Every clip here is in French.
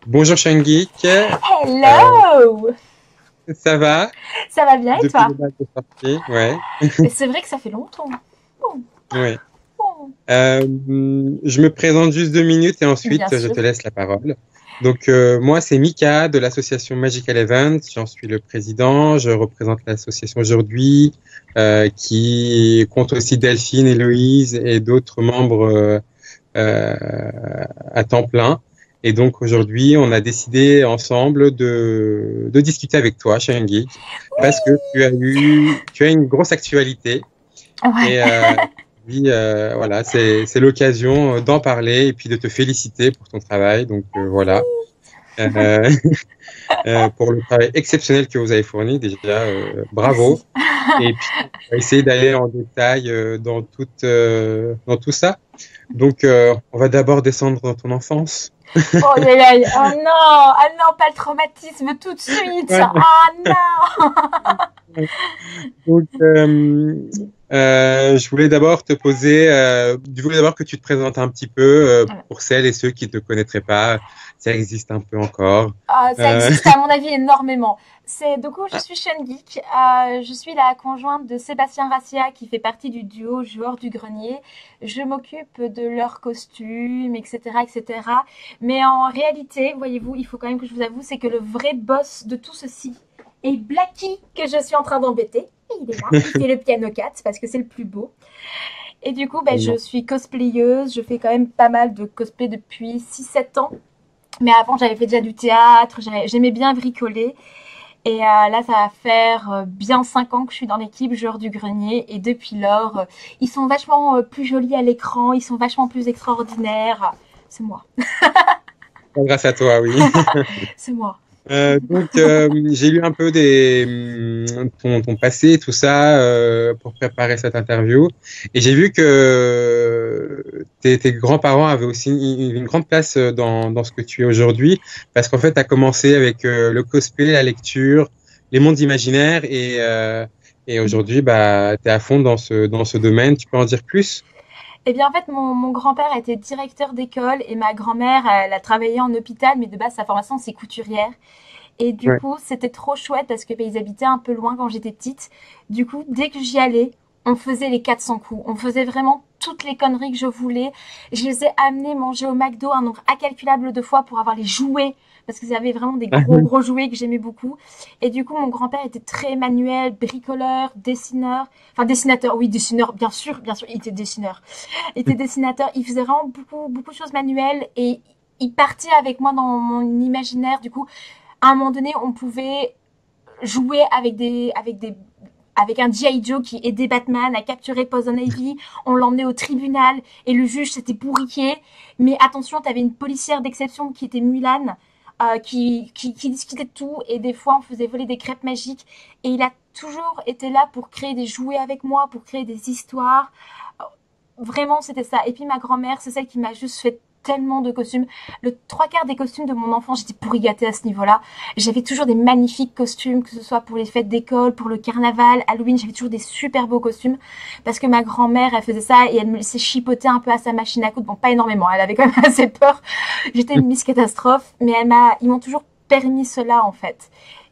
Bonjour Shangik, Hello! ça va Ça va bien et depuis toi? le match de sortie? Ouais, Mais c'est vrai que ça fait longtemps. Bon, ouais. bon. Je me présente juste 2 minutes et Bien ensuite je sûr. te laisse la parole. Donc moi c'est Mika de l'association Magical Events, j'en suis le président, je représente l'association aujourd'hui qui compte aussi Delphine, Héloïse et d'autres membres euh, à temps plein. Et donc aujourd'hui, on a décidé ensemble de discuter avec toi, Shane parce que tu as une grosse actualité Ouais. et oui, voilà, c'est l'occasion d'en parler et puis de te féliciter pour ton travail. Donc voilà, euh, pour le travail exceptionnel que vous avez fourni déjà, bravo. Merci. Et puis on va essayer d'aller en détail dans tout ça. Donc on va d'abord descendre dans ton enfance. Oh, aïe, aïe. Oh non! Ah non, pas le traumatisme tout de suite! Ouais. Ah non! Donc, je voulais d'abord te poser, je voulais d'abord que tu te présentes un petit peu pour celles et ceux qui ne te connaîtraient pas. Ça existe un peu encore. Ça Euh, existe à mon avis énormément. Du coup, je suis Sean Geek. Je suis la conjointe de Sébastien Rassia qui fait partie du duo Joueurs du Grenier. Je m'occupe de leurs costumes, etc., etc. Mais en réalité, voyez-vous, il faut quand même que je vous avoue, c'est que le vrai boss de tout ceci est Blacky que je suis en train d'embêter. Et il est là, il fait le piano 4 parce que c'est le plus beau. Et du coup, ben, je suis cosplayeuse. Je fais quand même pas mal de cosplay depuis 6-7 ans. Mais avant, j'avais fait déjà du théâtre, j'aimais bien bricoler. Et là, ça va faire bien 5 ans que je suis dans l'équipe Joueurs du Grenier. Et depuis lors, ils sont vachement plus jolis à l'écran, ils sont vachement plus extraordinaires. C'est moi. Grâce à toi, oui. C'est moi. Donc, j'ai lu un peu ton passé, tout ça, pour préparer cette interview. Et j'ai vu que tes grands-parents avaient aussi une grande place dans ce que tu es aujourd'hui, parce qu'en fait, tu as commencé avec le cosplay, la lecture, les mondes imaginaires, et aujourd'hui, bah, tu es à fond dans ce domaine. Tu peux en dire plus? Eh bien, en fait, mon grand-père était directeur d'école et ma grand-mère, elle a travaillé en hôpital, mais de base, sa formation, c'est couturière. Et du Ouais. coup, c'était trop chouette parce que ils habitaient un peu loin quand j'étais petite. Du coup, dès que j'y allais, on faisait les 400 coups. On faisait vraiment toutes les conneries que je voulais. Je les ai amenés manger au McDo un nombre incalculable de fois pour avoir les jouets. Parce qu'ils avaient vraiment des gros gros jouets que j'aimais beaucoup. Et du coup, mon grand-père était très manuel, bricoleur, dessineur. Enfin, dessinateur, oui, dessineur, bien sûr, il était dessineur. Il était dessinateur. Il faisait vraiment beaucoup, beaucoup de choses manuelles et il partait avec moi dans mon imaginaire. Du coup, à un moment donné, on pouvait jouer avec un G.I. Joe qui aidait Batman à capturer Poison Ivy. On l'emmenait au tribunal et le juge s'était bourriqué. Mais attention, t'avais une policière d'exception qui était Mulan, qui discutait de tout et des fois on faisait voler des crêpes magiques. Et il a toujours été là pour créer des jouets avec moi, pour créer des histoires. Vraiment, c'était ça. Et puis ma grand-mère, c'est celle qui m'a juste fait tellement de costumes. Le trois quarts des costumes de mon enfant, j'étais pourri gâtée à ce niveau-là. J'avais toujours des magnifiques costumes, que ce soit pour les fêtes d'école, pour le carnaval, Halloween, j'avais toujours des super beaux costumes. Parce que ma grand-mère, elle faisait ça et elle me laissait chipoter un peu à sa machine à coudre. Bon, pas énormément, elle avait quand même assez peur. J'étais une Miss Catastrophe, mais ils m'ont toujours permis cela, en fait.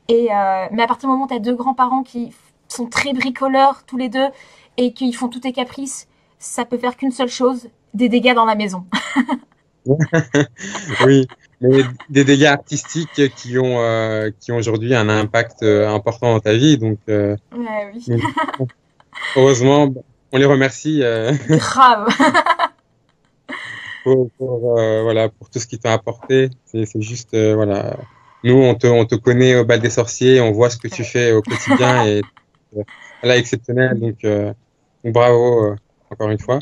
Mais à partir du moment où t'as deux grands-parents qui sont très bricoleurs, tous les deux, et qui font tous tes caprices, ça peut faire qu'une seule chose, des dégâts dans la maison. Oui, mais des dégâts artistiques qui ont aujourd'hui un impact important dans ta vie. Donc, Ouais, oui. donc, heureusement, on les remercie Grave. voilà, pour tout ce qu'ils t'ont apporté. C'est juste, voilà. Nous, on te connaît au bal des sorciers, on voit ce que tu Ouais. fais au quotidien et voilà, exceptionnel. Donc bravo encore une fois.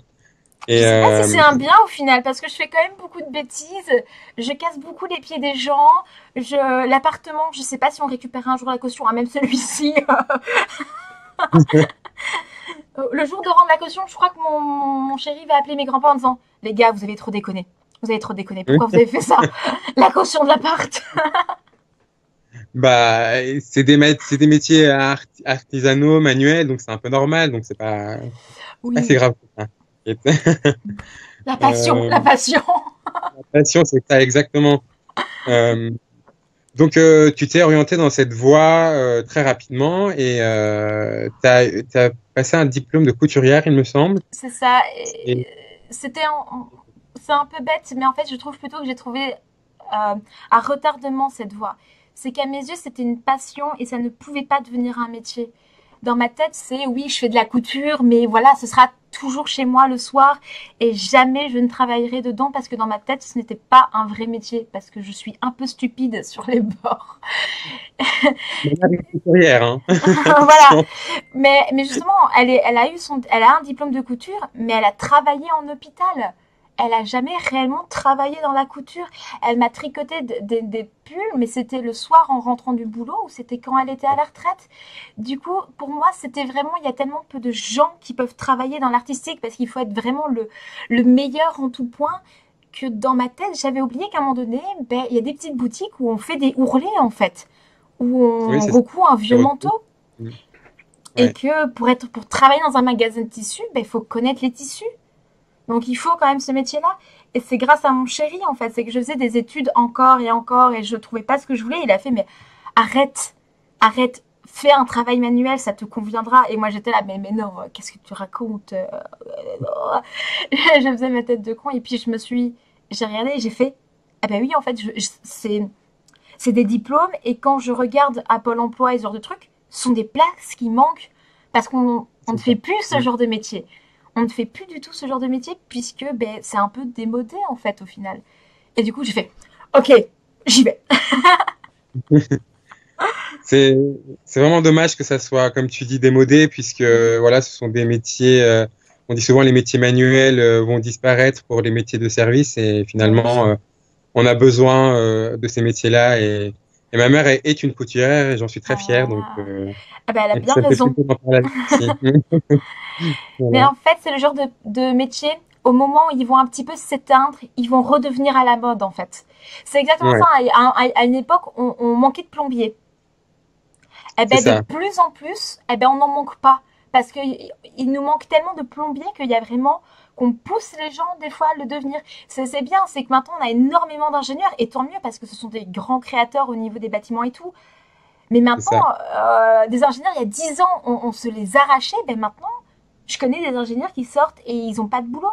Je Et sais pas si c'est un bien au final, parce que je fais quand même beaucoup de bêtises, je casse beaucoup les pieds des gens, l'appartement, je sais pas si on récupère un jour la caution, hein, même celui-ci. Le jour de rendre la caution, je crois que mon chéri va appeler mes grands-parents en disant les gars, vous avez trop déconné. Vous avez trop déconné. Pourquoi vous avez fait ça? La caution de l'appart. bah, c'est des métiers artisanaux, manuels, donc c'est un peu normal, donc c'est pas si Oui, grave que ça. T'inquiète. la passion, Euh, la passion. la passion, c'est ça exactement. Euh, donc, tu t'es orienté dans cette voie très rapidement et t'as passé un diplôme de couturière, il me semble. C'est ça. Et, C'était c'est un peu bête, mais en fait, je trouve plutôt que j'ai trouvé un retardement cette voie. C'est qu'à mes yeux, c'était une passion et ça ne pouvait pas devenir un métier. Dans ma tête, c'est oui, je fais de la couture, mais voilà, ce sera toujours chez moi le soir et jamais je ne travaillerai dedans parce que dans ma tête, ce n'était pas un vrai métier parce que je suis un peu stupide sur les bords. mais là, une couturière, hein. Voilà. Attention. Mais justement, elle a un diplôme de couture, mais elle a travaillé en hôpital. Elle a jamais réellement travaillé dans la couture. Elle m'a tricoté des pulls, mais c'était le soir en rentrant du boulot ou c'était quand elle était à la retraite. Du coup, pour moi, c'était vraiment, il y a tellement peu de gens qui peuvent travailler dans l'artistique parce qu'il faut être vraiment le meilleur en tout point que dans ma tête, j'avais oublié qu'à un moment donné, ben, il y a des petites boutiques où on fait des ourlets en fait, où Oui, on c'est ça. recoue un vieux manteau. Mm. Et Ouais, que pour travailler dans un magasin de tissus, ben, il faut connaître les tissus. Donc il faut quand même ce métier-là. Et c'est grâce à mon chéri, en fait. C'est que je faisais des études encore et encore et je trouvais pas ce que je voulais. Il a fait, mais arrête, arrête, fais un travail manuel, ça te conviendra. Et moi j'étais là, mais non, qu'est-ce que tu racontes? Je faisais ma tête de con et puis j'ai regardé et j'ai fait, ah ben oui, en fait, c'est des diplômes et quand je regarde à Pôle emploi et ce genre de trucs, ce sont des places qui manquent parce qu'on ne c'est ça. fait plus ce Mm. genre de métier. On ne fait plus du tout ce genre de métier puisque ben, c'est un peu démodé en fait au final. Et du coup, j'ai fait OK, j'y vais. C'est, c'est vraiment dommage que ça soit, comme tu dis, démodé, puisque voilà, ce sont des métiers, on dit souvent les métiers manuels vont disparaître pour les métiers de service, et Ben oui. finalement, on a besoin de ces métiers-là. Et ma mère est une couturière, et j'en suis très fier, donc Ah ben, elle a bien ça me fait raison. plaisir d'en parler avec toi aussi. Mais Voilà, en fait, c'est le genre de métier, au moment où ils vont un petit peu s'éteindre, ils vont redevenir à la mode en fait. C'est exactement ça. ouais, À une époque, on manquait de plombiers. Eh c'est ben, de ça, plus en plus, eh ben, on n'en manque pas. Parce qu'il nous manque tellement de plombiers qu'il y a vraiment qu'on pousse les gens des fois à le devenir. C'est bien, c'est que maintenant on a énormément d'ingénieurs et tant mieux parce que ce sont des grands créateurs au niveau des bâtiments et tout. Mais c'est maintenant, ça. des ingénieurs, il y a 10 ans, on se les arrachait. Ben maintenant, je connais des ingénieurs qui sortent et ils ont pas de boulot.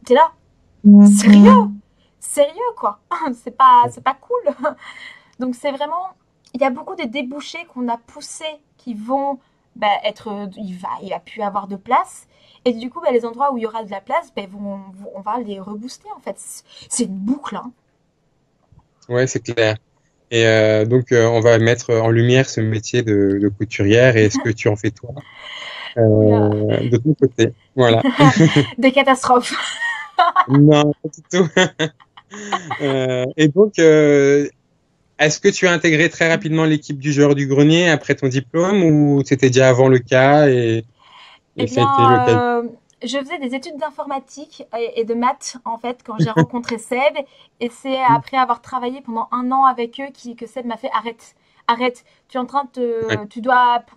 T'es là, sérieux, sérieux quoi. C'est pas cool. Donc c'est vraiment, il y a beaucoup de débouchés qu'on a poussés qui vont bah, être, il va plus avoir de place. Et du coup, bah, les endroits où il y aura de la place, bah, on va les rebooster en fait. C'est une boucle, hein. Ouais, c'est clair. Et donc, on va mettre en lumière ce métier de couturière et ce que tu en fais toi Oula. de ton côté. Voilà. Des catastrophes. Non, pas du tout. Et donc, est-ce que tu as intégré très rapidement l'équipe du joueur du grenier après ton diplôme ou c'était déjà avant le cas Eh et ça a été l'occasion? bien, je faisais des études d'informatique et de maths, en fait, quand j'ai rencontré Seb. Et c'est après avoir travaillé pendant un an avec eux que Seb m'a fait arrête. Arrête, tu es en train de Ouais,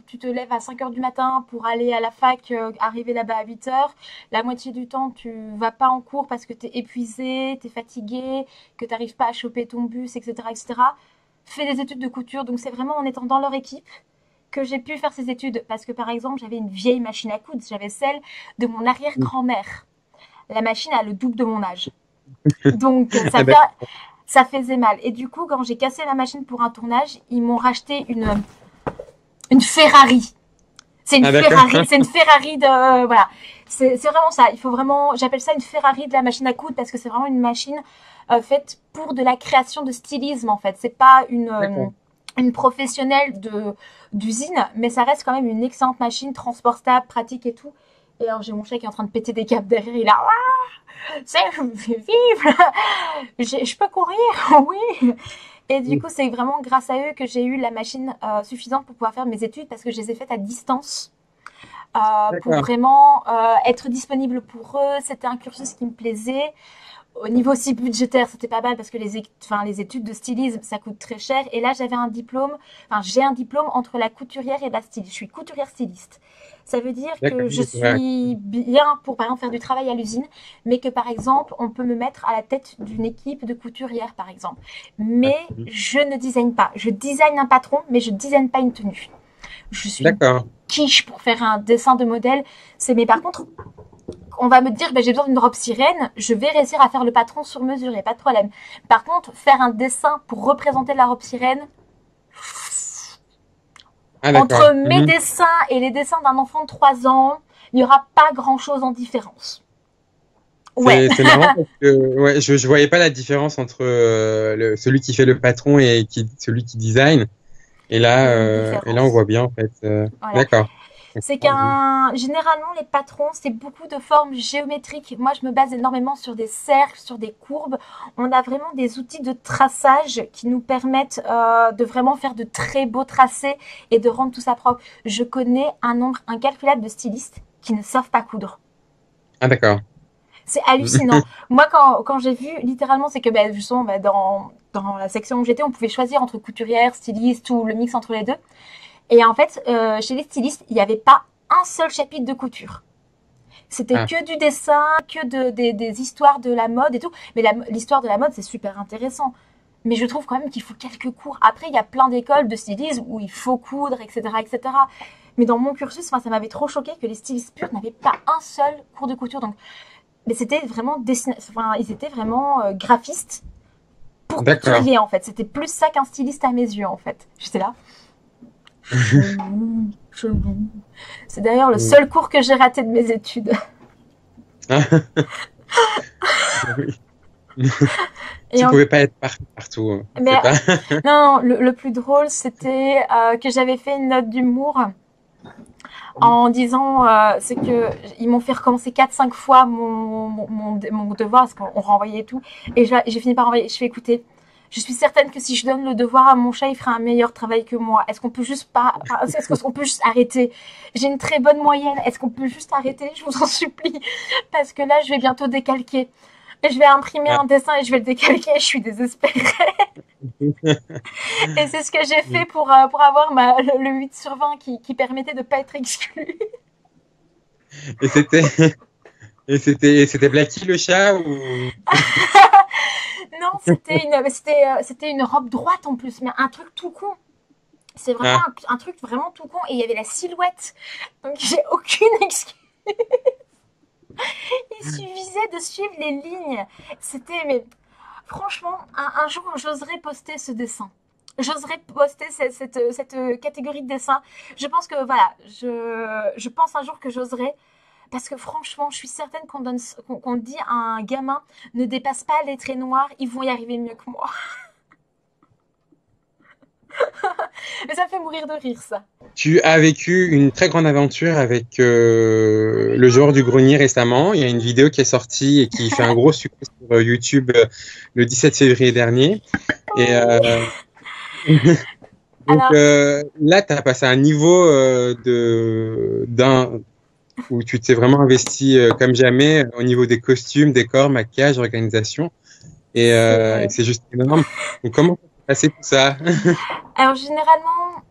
tu te lèves à 5 heures du matin pour aller à la fac, arriver là-bas à 8 heures. La moitié du temps, tu vas pas en cours parce que tu es épuisé, tu es fatigué, que tu n'arrives pas à choper ton bus, etc., etc. Fais des études de couture. Donc c'est vraiment en étant dans leur équipe que j'ai pu faire ces études parce que par exemple j'avais une vieille machine à coudre, j'avais celle de mon arrière-grand-mère. La machine a le double de mon âge. Donc ah ben, ça faisait mal. Et du coup quand j'ai cassé la machine pour un tournage, ils m'ont racheté une Ferrari. ah, d'accord. C'est une Ferrari de voilà. C'est vraiment ça. Il faut vraiment, j'appelle ça une Ferrari de la machine à coudre parce que c'est vraiment une machine faite pour de la création de stylisme en fait. C'est pas D'accord. une professionnelle d'usine, mais ça reste quand même une excellente machine, transportable, pratique et tout. Et alors j'ai mon chat qui est en train de péter des câbles derrière, il a c'est vive, je peux courir, oui. Et du coup c'est vraiment grâce à eux que j'ai eu la machine suffisante pour pouvoir faire mes études parce que je les ai faites à distance pour D'accord. vraiment être disponible pour eux. C'était un cursus qui me plaisait. au niveau aussi budgétaire, c'était pas mal parce que les études de stylisme, ça coûte très cher. Et là, j'ai un diplôme entre la couturière et la styliste. Je suis couturière styliste. Ça veut dire D'accord. que je Ouais. suis bien pour, par exemple, faire du travail à l'usine, mais que, par exemple, on peut me mettre à la tête d'une équipe de couturières, par exemple. Mais je ne design pas. Je design un patron, mais je design pas une tenue. Je suis D'accord. quiche pour faire un dessin de modèle. Mais par contre, on va me dire, ben, j'ai besoin d'une robe sirène, je vais réussir à faire le patron sur mesure, et pas de problème. Par contre, faire un dessin pour représenter la robe sirène, Ah, d'accord. entre mes dessins et les dessins d'un enfant de 3 ans, il n'y aura pas grand-chose en différence. Ouais. C'est marrant parce que ouais, je voyais pas la différence entre celui qui fait le patron et celui qui design. Et là, on voit bien en fait. Voilà. D'accord. C'est généralement, les patrons, c'est beaucoup de formes géométriques. Moi, je me base énormément sur des cercles, sur des courbes. On a vraiment des outils de traçage qui nous permettent de vraiment faire de très beaux tracés et de rendre tout ça propre. Je connais un nombre incalculable de stylistes qui ne savent pas coudre. Ah, d'accord. C'est hallucinant. Moi, quand j'ai vu, littéralement, c'est que justement, dans la section où j'étais, on pouvait choisir entre couturière, styliste ou le mix entre les deux. Et en fait, chez les stylistes, il n'y avait pas un seul chapitre de couture. C'était que du dessin, que des histoires de la mode et tout. Mais l'histoire de la mode, c'est super intéressant. Mais je trouve quand même qu'il faut quelques cours. Après, il y a plein d'écoles de stylisme où il faut coudre, etc., etc. Mais dans mon cursus, ça m'avait trop choqué que les stylistes purs n'avaient pas un seul cours de couture. Donc, mais c'était vraiment ils étaient vraiment graphistes pour couturier, en fait. C'était plus ça qu'un styliste à mes yeux, en fait. J'étais là. Chelou. C'est d'ailleurs le seul cours que j'ai raté de mes études. Tu ne pouvais pas être partout. Mais, non, le plus drôle, c'était que j'avais fait une note d'humour en disant c'est que ils m'ont fait recommencer 4-5 fois mon devoir parce qu'on renvoyait tout. Et j'ai fini par envoyer. Je fais écouter. Je suis certaine que si je donne le devoir à mon chat, il fera un meilleur travail que moi. Est-ce qu'on peut juste arrêter? J'ai une très bonne moyenne. Est-ce qu'on peut juste arrêter? Je vous en supplie. Parce que là, je vais bientôt décalquer. Et je vais imprimer un dessin et je vais le décalquer. Je suis désespérée. Et c'est ce que j'ai fait pour avoir le 8/20 qui permettait de ne pas être exclu. Et c'était Blacky le chat ou... Non, c'était une robe droite en plus, mais un truc tout con. C'est vraiment un truc vraiment tout con. Et il y avait la silhouette. Donc j'ai aucune excuse. Il suffisait de suivre les lignes. Mais franchement, un jour, j'oserais poster ce dessin. J'oserais poster cette catégorie de dessin. Je pense que, voilà, je pense un jour que j'oserais. Parce que franchement, je suis certaine qu'on dit à un gamin, ne dépasse pas les traits noirs, ils vont y arriver mieux que moi. Mais ça me fait mourir de rire, ça. Tu as vécu une très grande aventure avec le joueur du grenier récemment. Il y a une vidéo qui est sortie et qui fait un gros succès sur YouTube le 17 février dernier. Et donc là, tu as passé un niveau où tu t'es vraiment investi comme jamais au niveau des costumes, décors, maquillage, organisation. Et c'est juste énorme. Donc, comment ça s'est passé tout ça? Alors, généralement,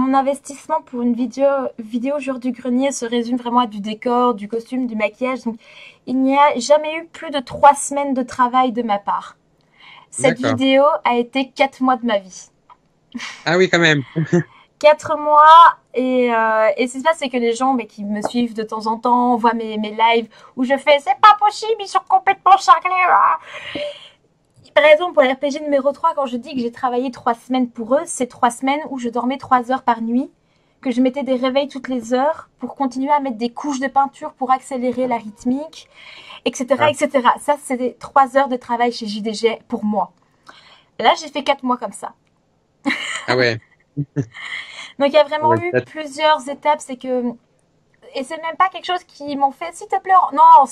mon investissement pour une vidéo jour du grenier se résume vraiment à du décor, du costume, du maquillage. Donc, il n'y a jamais eu plus de 3 semaines de travail de ma part. Cette vidéo a été 4 mois de ma vie. Ah oui, quand même. 4 mois et ce qui se passe, c'est que les gens qui me suivent de temps en temps voient mes lives où je fais c'est pas possible, ils sont complètement cinglés. Par exemple, pour l'RPG numéro 3, quand je dis que j'ai travaillé 3 semaines pour eux, c'est 3 semaines où je dormais 3 heures par nuit, que je mettais des réveils toutes les heures pour continuer à mettre des couches de peinture pour accélérer la rythmique, etc. etc. Ça, c'est 3 heures de travail chez JDG pour moi. Là, j'ai fait 4 mois comme ça. Ah ouais. Donc il y a vraiment eu plusieurs étapes, et c'est même pas quelque chose qui m'ont fait s'il te plaît, non,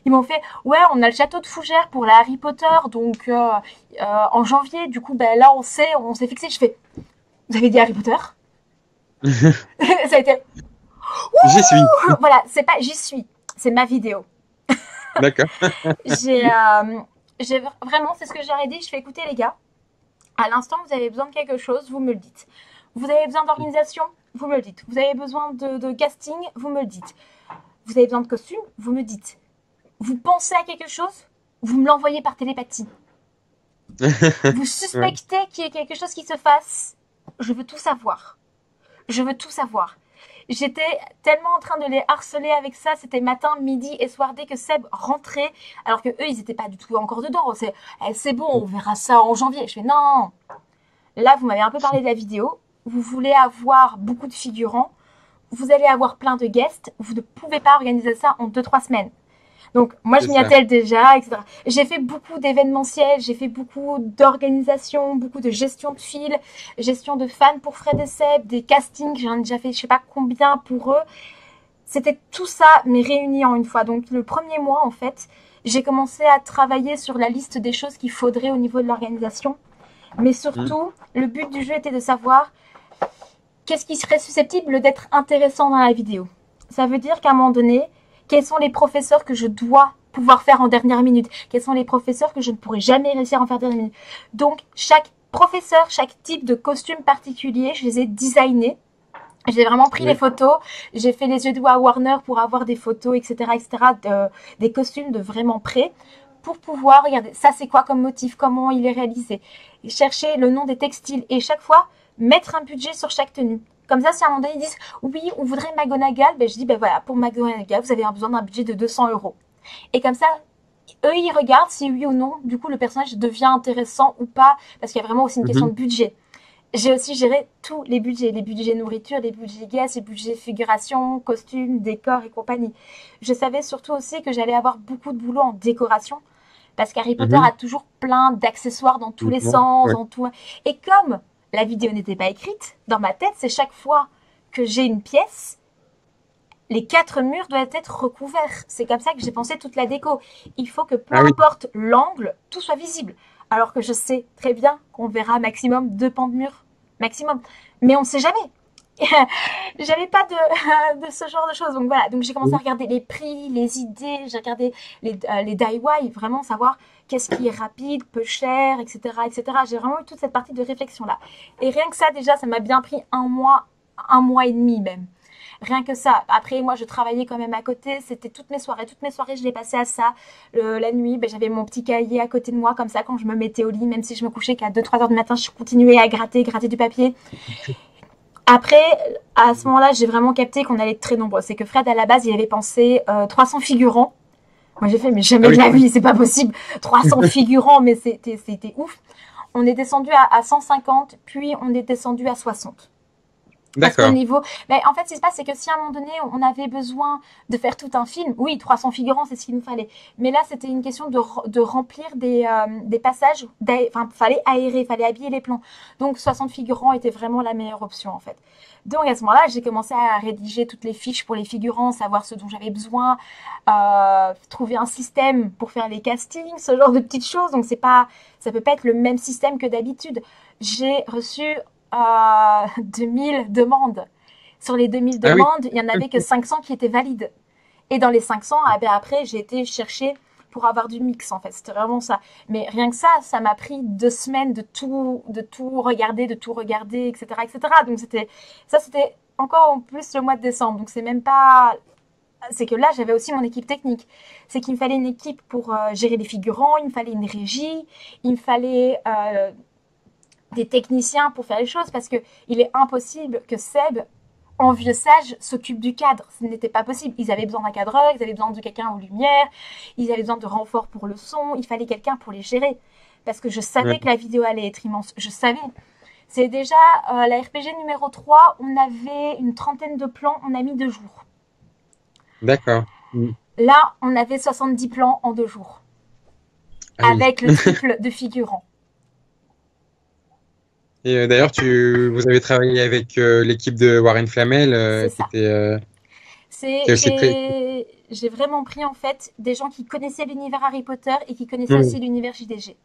ils m'ont fait on a le château de Fougères pour la Harry Potter, donc en janvier, du coup là on s'est fixé, je fais vous avez dit Harry Potter? Ça a été j'y suis. Voilà, c'est pas j'y suis, c'est ma vidéo. D'accord. Vraiment, c'est ce que j'aurais dit. Je fais écouter les gars. À l'instant, vous avez besoin de quelque chose, vous me le dites. Vous avez besoin d'organisation, vous me le dites. Vous avez besoin de casting, vous me le dites. Vous avez besoin de costume, vous me dites. Vous pensez à quelque chose, vous me l'envoyez par télépathie. Vous Ouais. suspectez qu'il y ait quelque chose qui se fasse, je veux tout savoir. Je veux tout savoir. J'étais tellement en train de les harceler avec ça, c'était matin, midi et soir dès que Seb rentrait, alors que eux ils étaient pas du tout encore dedans. C'est bon, on verra ça en janvier. Je fais non. Là, vous m'avez un peu parlé de la vidéo. Vous voulez avoir beaucoup de figurants. Vous allez avoir plein de guests. Vous ne pouvez pas organiser ça en 2-3 semaines. Donc, moi, C'est je m'y ça. attelle déjà, etc. J'ai fait beaucoup d'événementiels, j'ai fait beaucoup d'organisation, beaucoup de gestion de fil, gestion de fans pour Fred et Seb, des castings, j'en ai déjà fait je sais pas combien pour eux. C'était tout ça, mais réuni en une fois. Donc, le premier mois, en fait, j'ai commencé à travailler sur la liste des choses qu'il faudrait au niveau de l'organisation. Mais Mm. surtout, le but du jeu était de savoir qu'est-ce qui serait susceptible d'être intéressant dans la vidéo. Ça veut dire qu'à un moment donné, quels sont les professeurs que je dois pouvoir faire en dernière minute? Quels sont les professeurs que je ne pourrai jamais réussir à en faire en dernière minute? Donc, chaque professeur, chaque type de costume particulier, je les ai designés. J'ai vraiment pris les Oui. photos, j'ai fait les yeux doigts à Warner pour avoir des photos, etc., des costumes de vraiment près, pour pouvoir regarder ça c'est quoi comme motif, comment il est réalisé, chercher le nom des textiles et chaque fois mettre un budget sur chaque tenue. Comme ça, si à un moment donné ils disent oui, on voudrait McGonagall, ben je dis ben voilà, pour McGonagall, vous avez besoin d'un budget de 200 €. Et comme ça, eux ils regardent si oui ou non, du coup le personnage devient intéressant ou pas, parce qu'il y a vraiment aussi une question Mhm. de budget. J'ai aussi géré tous les budgets nourriture, les budgets gaz, les budgets figuration, costumes, décors et compagnie. Je savais surtout aussi que j'allais avoir beaucoup de boulot en décoration, parce qu'Harry Potter Mhm. a toujours plein d'accessoires dans tous les Bon, sens, ouais. dans tout. Et comme la vidéo n'était pas écrite, dans ma tête, c'est chaque fois que j'ai une pièce, les 4 murs doivent être recouverts. C'est comme ça que j'ai pensé toute la déco. Il faut que peu Ah oui, importe l'angle, tout soit visible. Alors que je sais très bien qu'on verra maximum 2 pans de mur. Maximum. Mais on ne sait jamais. J'avais pas de ce genre de choses. Donc voilà. Donc j'ai commencé à oui. regarder les prix, les idées. J'ai regardé les DIY, vraiment savoir qu'est-ce qui est rapide, peu cher, etc., etc. J'ai vraiment eu toute cette partie de réflexion là. Et rien que ça, déjà, ça m'a bien pris un mois et demi même. Rien que ça. Après, moi, je travaillais quand même à côté. C'était toutes mes soirées. Toutes mes soirées, je les passais à ça. La nuit, ben, j'avais mon petit cahier à côté de moi, comme ça, quand je me mettais au lit, même si je me couchais qu'à 2-3 heures du matin, je continuais à gratter du papier. Après, à ce moment-là, j'ai vraiment capté qu'on allait être très nombreux. C'est que Fred, à la base, il avait pensé 300 figurants. Moi, j'ai fait, mais Ah jamais de oui. la vie, c'est pas possible. 300 figurants, mais c'était ouf. On est descendu à 150, puis on est descendu à 60. Parce qu'au D'accord. niveau. Mais en fait, ce qui se passe, c'est que si à un moment donné, on avait besoin de faire tout un film, oui, 300 figurants, c'est ce qu'il nous fallait. Mais là, c'était une question de remplir des passages. Enfin, fallait aérer, fallait habiller les plans. Donc, 60 figurants était vraiment la meilleure option, en fait. Donc, à ce moment-là, j'ai commencé à rédiger toutes les fiches pour les figurants, savoir ce dont j'avais besoin, trouver un système pour faire les castings, ce genre de petites choses. Donc, ça peut pas être le même système que d'habitude. J'ai reçu 2000 demandes. Sur les 2000 Ah oui. demandes, il n'y en avait que 500 qui étaient valides. Et dans les 500, ah ben après, j'ai été chercher pour avoir du mix, en fait. C'était vraiment ça. Mais rien que ça m'a pris 2 semaines de tout regarder, etc., etc. Donc c'était encore en plus le mois de décembre. Donc c'est même pas, c'est que là, j'avais aussi mon équipe technique. C'est qu'il me fallait une équipe pour gérer les figurants, il me fallait une régie, il me fallait des techniciens pour faire les choses parce que il est impossible que Seb, en vieux sage, s'occupe du cadre. Ce n'était pas possible. Ils avaient besoin d'un cadreur, ils avaient besoin de quelqu'un aux lumières, ils avaient besoin de renforts pour le son, il fallait quelqu'un pour les gérer. Parce que je savais Ouais. que la vidéo allait être immense. Je savais. C'est déjà la RPG numéro 3, on avait une trentaine de plans, on a mis 2 jours. D'accord. Mm. Là, on avait 70 plans en 2 jours. Ah oui. Avec le triple de figurants. Et d'ailleurs, vous avez travaillé avec l'équipe de Warren Flamel, C'est ça. qui est aussi très. J'ai vraiment pris en fait des gens qui connaissaient l'univers Harry Potter et qui connaissaient Oui. aussi l'univers JDG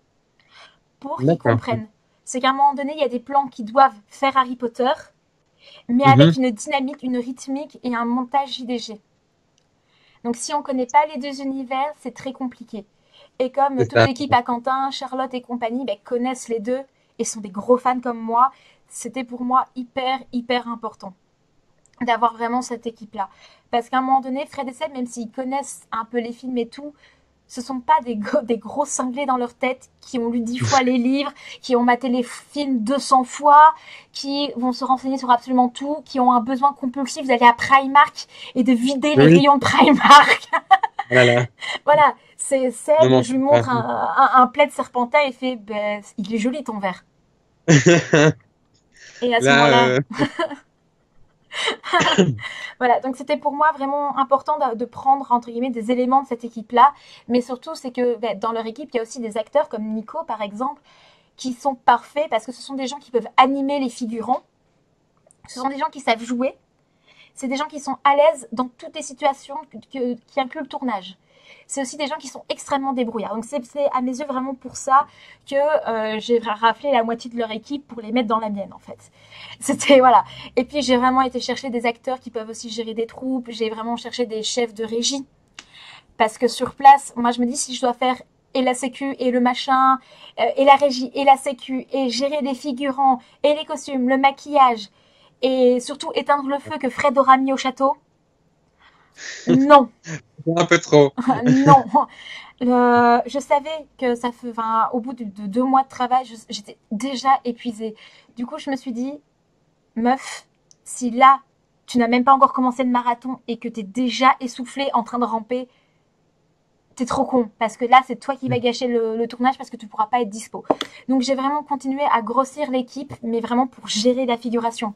pour qu'ils D'accord. comprennent. C'est qu'à un moment donné, il y a des plans qui doivent faire Harry Potter, mais avec Mhm. une dynamique, une rythmique et un montage JDG. Donc si on ne connaît pas les deux univers, c'est très compliqué. Et comme C'est toute ça. l'équipe à Quentin, Charlotte et compagnie ben, connaissent les deux et sont des gros fans comme moi, c'était pour moi hyper, hyper important d'avoir vraiment cette équipe-là. Parce qu'à un moment donné, Fred et Seb, même s'ils connaissent un peu les films et tout, ce sont pas des gros cinglés dans leur tête qui ont lu 10 fois les livres, qui ont maté les films 200 fois, qui vont se renseigner sur absolument tout, qui ont un besoin compulsif d'aller à Primark et de vider les Oui, rayons de Primark. voilà. Voilà, c'est Ne Seb, m'en je lui fais pas. montre un plaid serpentin et fait, ben, il est joli ton verre. Et à ce Là, moment-là, voilà, donc c'était pour moi vraiment important de prendre entre guillemets des éléments de cette équipe-là, mais surtout c'est que ben, dans leur équipe il y a aussi des acteurs comme Nico par exemple qui sont parfaits parce que ce sont des gens qui peuvent animer les figurants, ce sont des gens qui savent jouer, c'est des gens qui sont à l'aise dans toutes les situations qui incluent le tournage. C'est aussi des gens qui sont extrêmement débrouillards. Donc c'est à mes yeux vraiment pour ça que j'ai raflé la moitié de leur équipe pour les mettre dans la mienne en fait. C'était voilà. Et puis j'ai vraiment été chercher des acteurs qui peuvent aussi gérer des troupes. J'ai vraiment cherché des chefs de régie parce que sur place, moi je me dis si je dois faire et la sécu et le machin et la régie et la sécu et gérer les figurants et les costumes, le maquillage et surtout éteindre le feu que Fred aura mis au château. Non, un peu trop. non. Je savais que ça fait, enfin, au bout de 2 mois de travail, j'étais déjà épuisée. Du coup, je me suis dit, meuf, si là, tu n'as même pas encore commencé le marathon et que t'es déjà essoufflée en train de ramper, t'es trop con. Parce que là, c'est toi qui vas gâcher le tournage parce que tu pourras pas être dispo. Donc, j'ai vraiment continué à grossir l'équipe, mais vraiment pour gérer la figuration.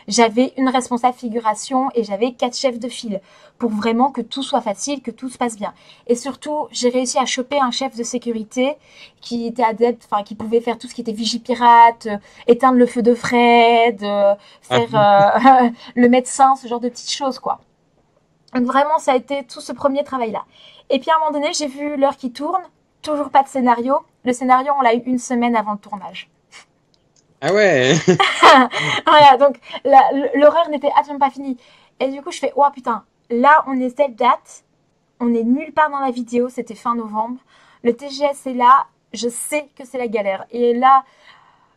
J'avais une responsable figuration et j'avais 4 chefs de file pour vraiment que tout soit facile, que tout se passe bien. Et surtout, j'ai réussi à choper un chef de sécurité qui était adepte, enfin qui pouvait faire tout ce qui était vigipirate, éteindre le feu de Fred, Ah, faire le médecin, ce genre de petites choses quoi. Donc vraiment, ça a été tout ce premier travail-là. Et puis à un moment donné, j'ai vu l'heure qui tourne, toujours pas de scénario. Le scénario, on l'a eu une semaine avant le tournage. ah ouais. Voilà, donc l'horreur n'était absolument pas finie. Et du coup, je fais, oh putain, là, on est telle date, on est nulle part dans la vidéo, c'était fin novembre. Le TGS est là, je sais que c'est la galère. Et là,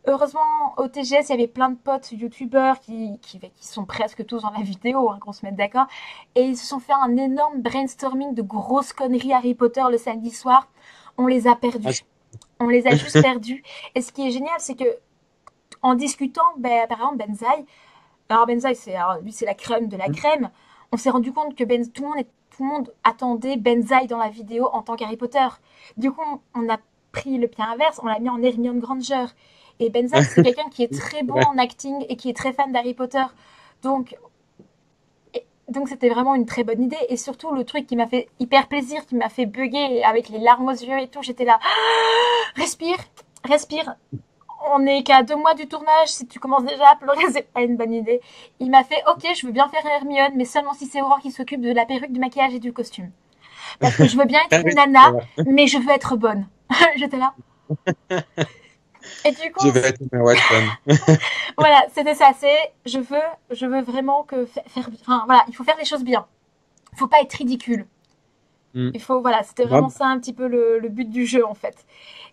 heureusement, au TGS, il y avait plein de potes youtubeurs qui sont presque tous dans la vidéo, hein, qu'on se mette d'accord. Et ils se sont fait un énorme brainstorming de grosses conneries Harry Potter le samedi soir. On les a Ah, perdus. On les a juste perdus. Et ce qui est génial, c'est que en discutant, ben, par exemple, Benzaï, alors Benzaï, lui, c'est la crème de la crème. On s'est rendu compte que tout le monde attendait Benzaï dans la vidéo en tant qu'Harry Potter. Du coup, on a pris le pied inverse, on l'a mis en Hermione Granger. Et Benzaï, c'est quelqu'un qui est très bon ouais. en acting et qui est très fan d'Harry Potter. Donc, donc c'était vraiment une très bonne idée. Et surtout, le truc qui m'a fait hyper plaisir, qui m'a fait bugger avec les larmes aux yeux et tout, j'étais là, respire, respire, on n'est qu'à 2 mois du tournage, si tu commences déjà à pleurer, c'est pas une bonne idée. Il m'a fait, ok, je veux bien faire Hermione, mais seulement si c'est Aurore qui s'occupe de la perruque, du maquillage et du costume. Parce que je veux bien être une nana, mais je veux être bonne. J'étais là. Et du Je coup, vais être Emma Watson. voilà, c'était ça, je veux vraiment enfin, voilà, il faut faire les choses bien. Il faut pas être ridicule. Mm. Il faut, voilà, c'était Moi, vraiment ça un petit peu le but du jeu, en fait.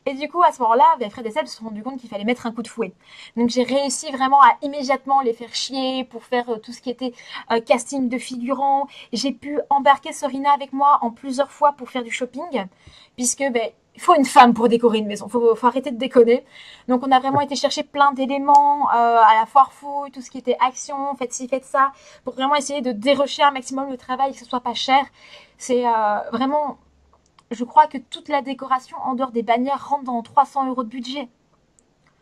Et du coup, à ce moment-là, Fred et Seb se sont rendus compte qu'il fallait mettre un coup de fouet. Donc j'ai réussi vraiment à immédiatement les faire chier pour faire tout ce qui était casting de figurants. J'ai pu embarquer Sorina avec moi en plusieurs fois pour faire du shopping, puisque ben, il faut une femme pour décorer une maison. Faut arrêter de déconner. Donc on a vraiment été chercher plein d'éléments à la foire fouille, tout ce qui était action, faites ci, faites ça, pour vraiment essayer de dérocher un maximum le travail, que ce soit pas cher. C'est vraiment, je crois que toute la décoration en dehors des bannières rentre dans 300 euros de budget.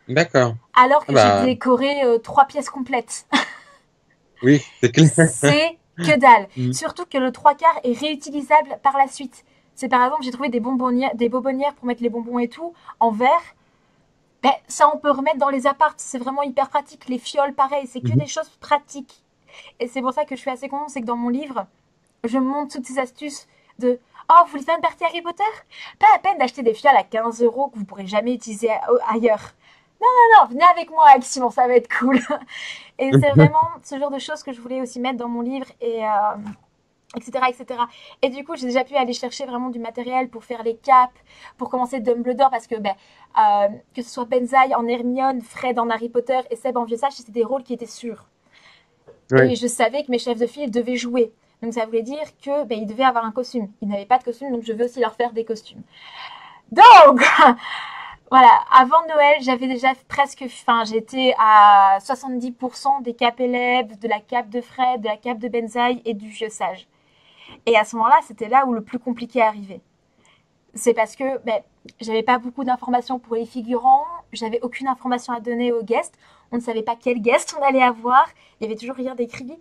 d'accord. Alors Ah que j'ai bah, décoré 3 pièces complètes. oui, c'est clair. C'est que dalle. Mm. Surtout que le 3/4 est réutilisable par la suite. C'est par exemple, j'ai trouvé des bonbonnières pour mettre les bonbons et tout en verre. Ben, ça, on peut remettre dans les apparts. C'est vraiment hyper pratique. Les fioles, pareil. C'est que Mhm. des choses pratiques. Et c'est pour ça que je suis assez contente. C'est que dans mon livre, je montre toutes ces astuces de oh, vous voulez faire une partie Harry Potter? Pas la peine d'acheter des fioles à 15 euros que vous pourrez jamais utiliser ailleurs. Non, non, non, venez avec moi, Simon, ça va être cool. Et c'est vraiment ce genre de choses que je voulais aussi mettre dans mon livre. etc., etc. Et du coup, j'ai déjà pu aller chercher vraiment du matériel pour faire les capes, pour commencer Dumbledore, parce que que ce soit Benzaï en Hermione, Fred en Harry Potter et Seb en Vieux Sage, c'était des rôles qui étaient sûrs. Ouais. Et je savais que mes chefs de file devaient jouer. Donc ça voulait dire que ils devaient avoir un costume. Ils n'avaient pas de costume, donc je vais aussi leur faire des costumes. Donc, voilà, avant Noël, j'avais déjà presque, enfin, j'étais à 70% des capes élèves, de la cape de Fred, de la cape de Benzaï et du Vieux Sage. Et à ce moment-là, c'était là où le plus compliqué arrivait. C'est parce que j'avais pas beaucoup d'informations pour les figurants, j'avais aucune information à donner aux guests, on ne savait pas quel guest on allait avoir, il y avait toujours rien d'écrit,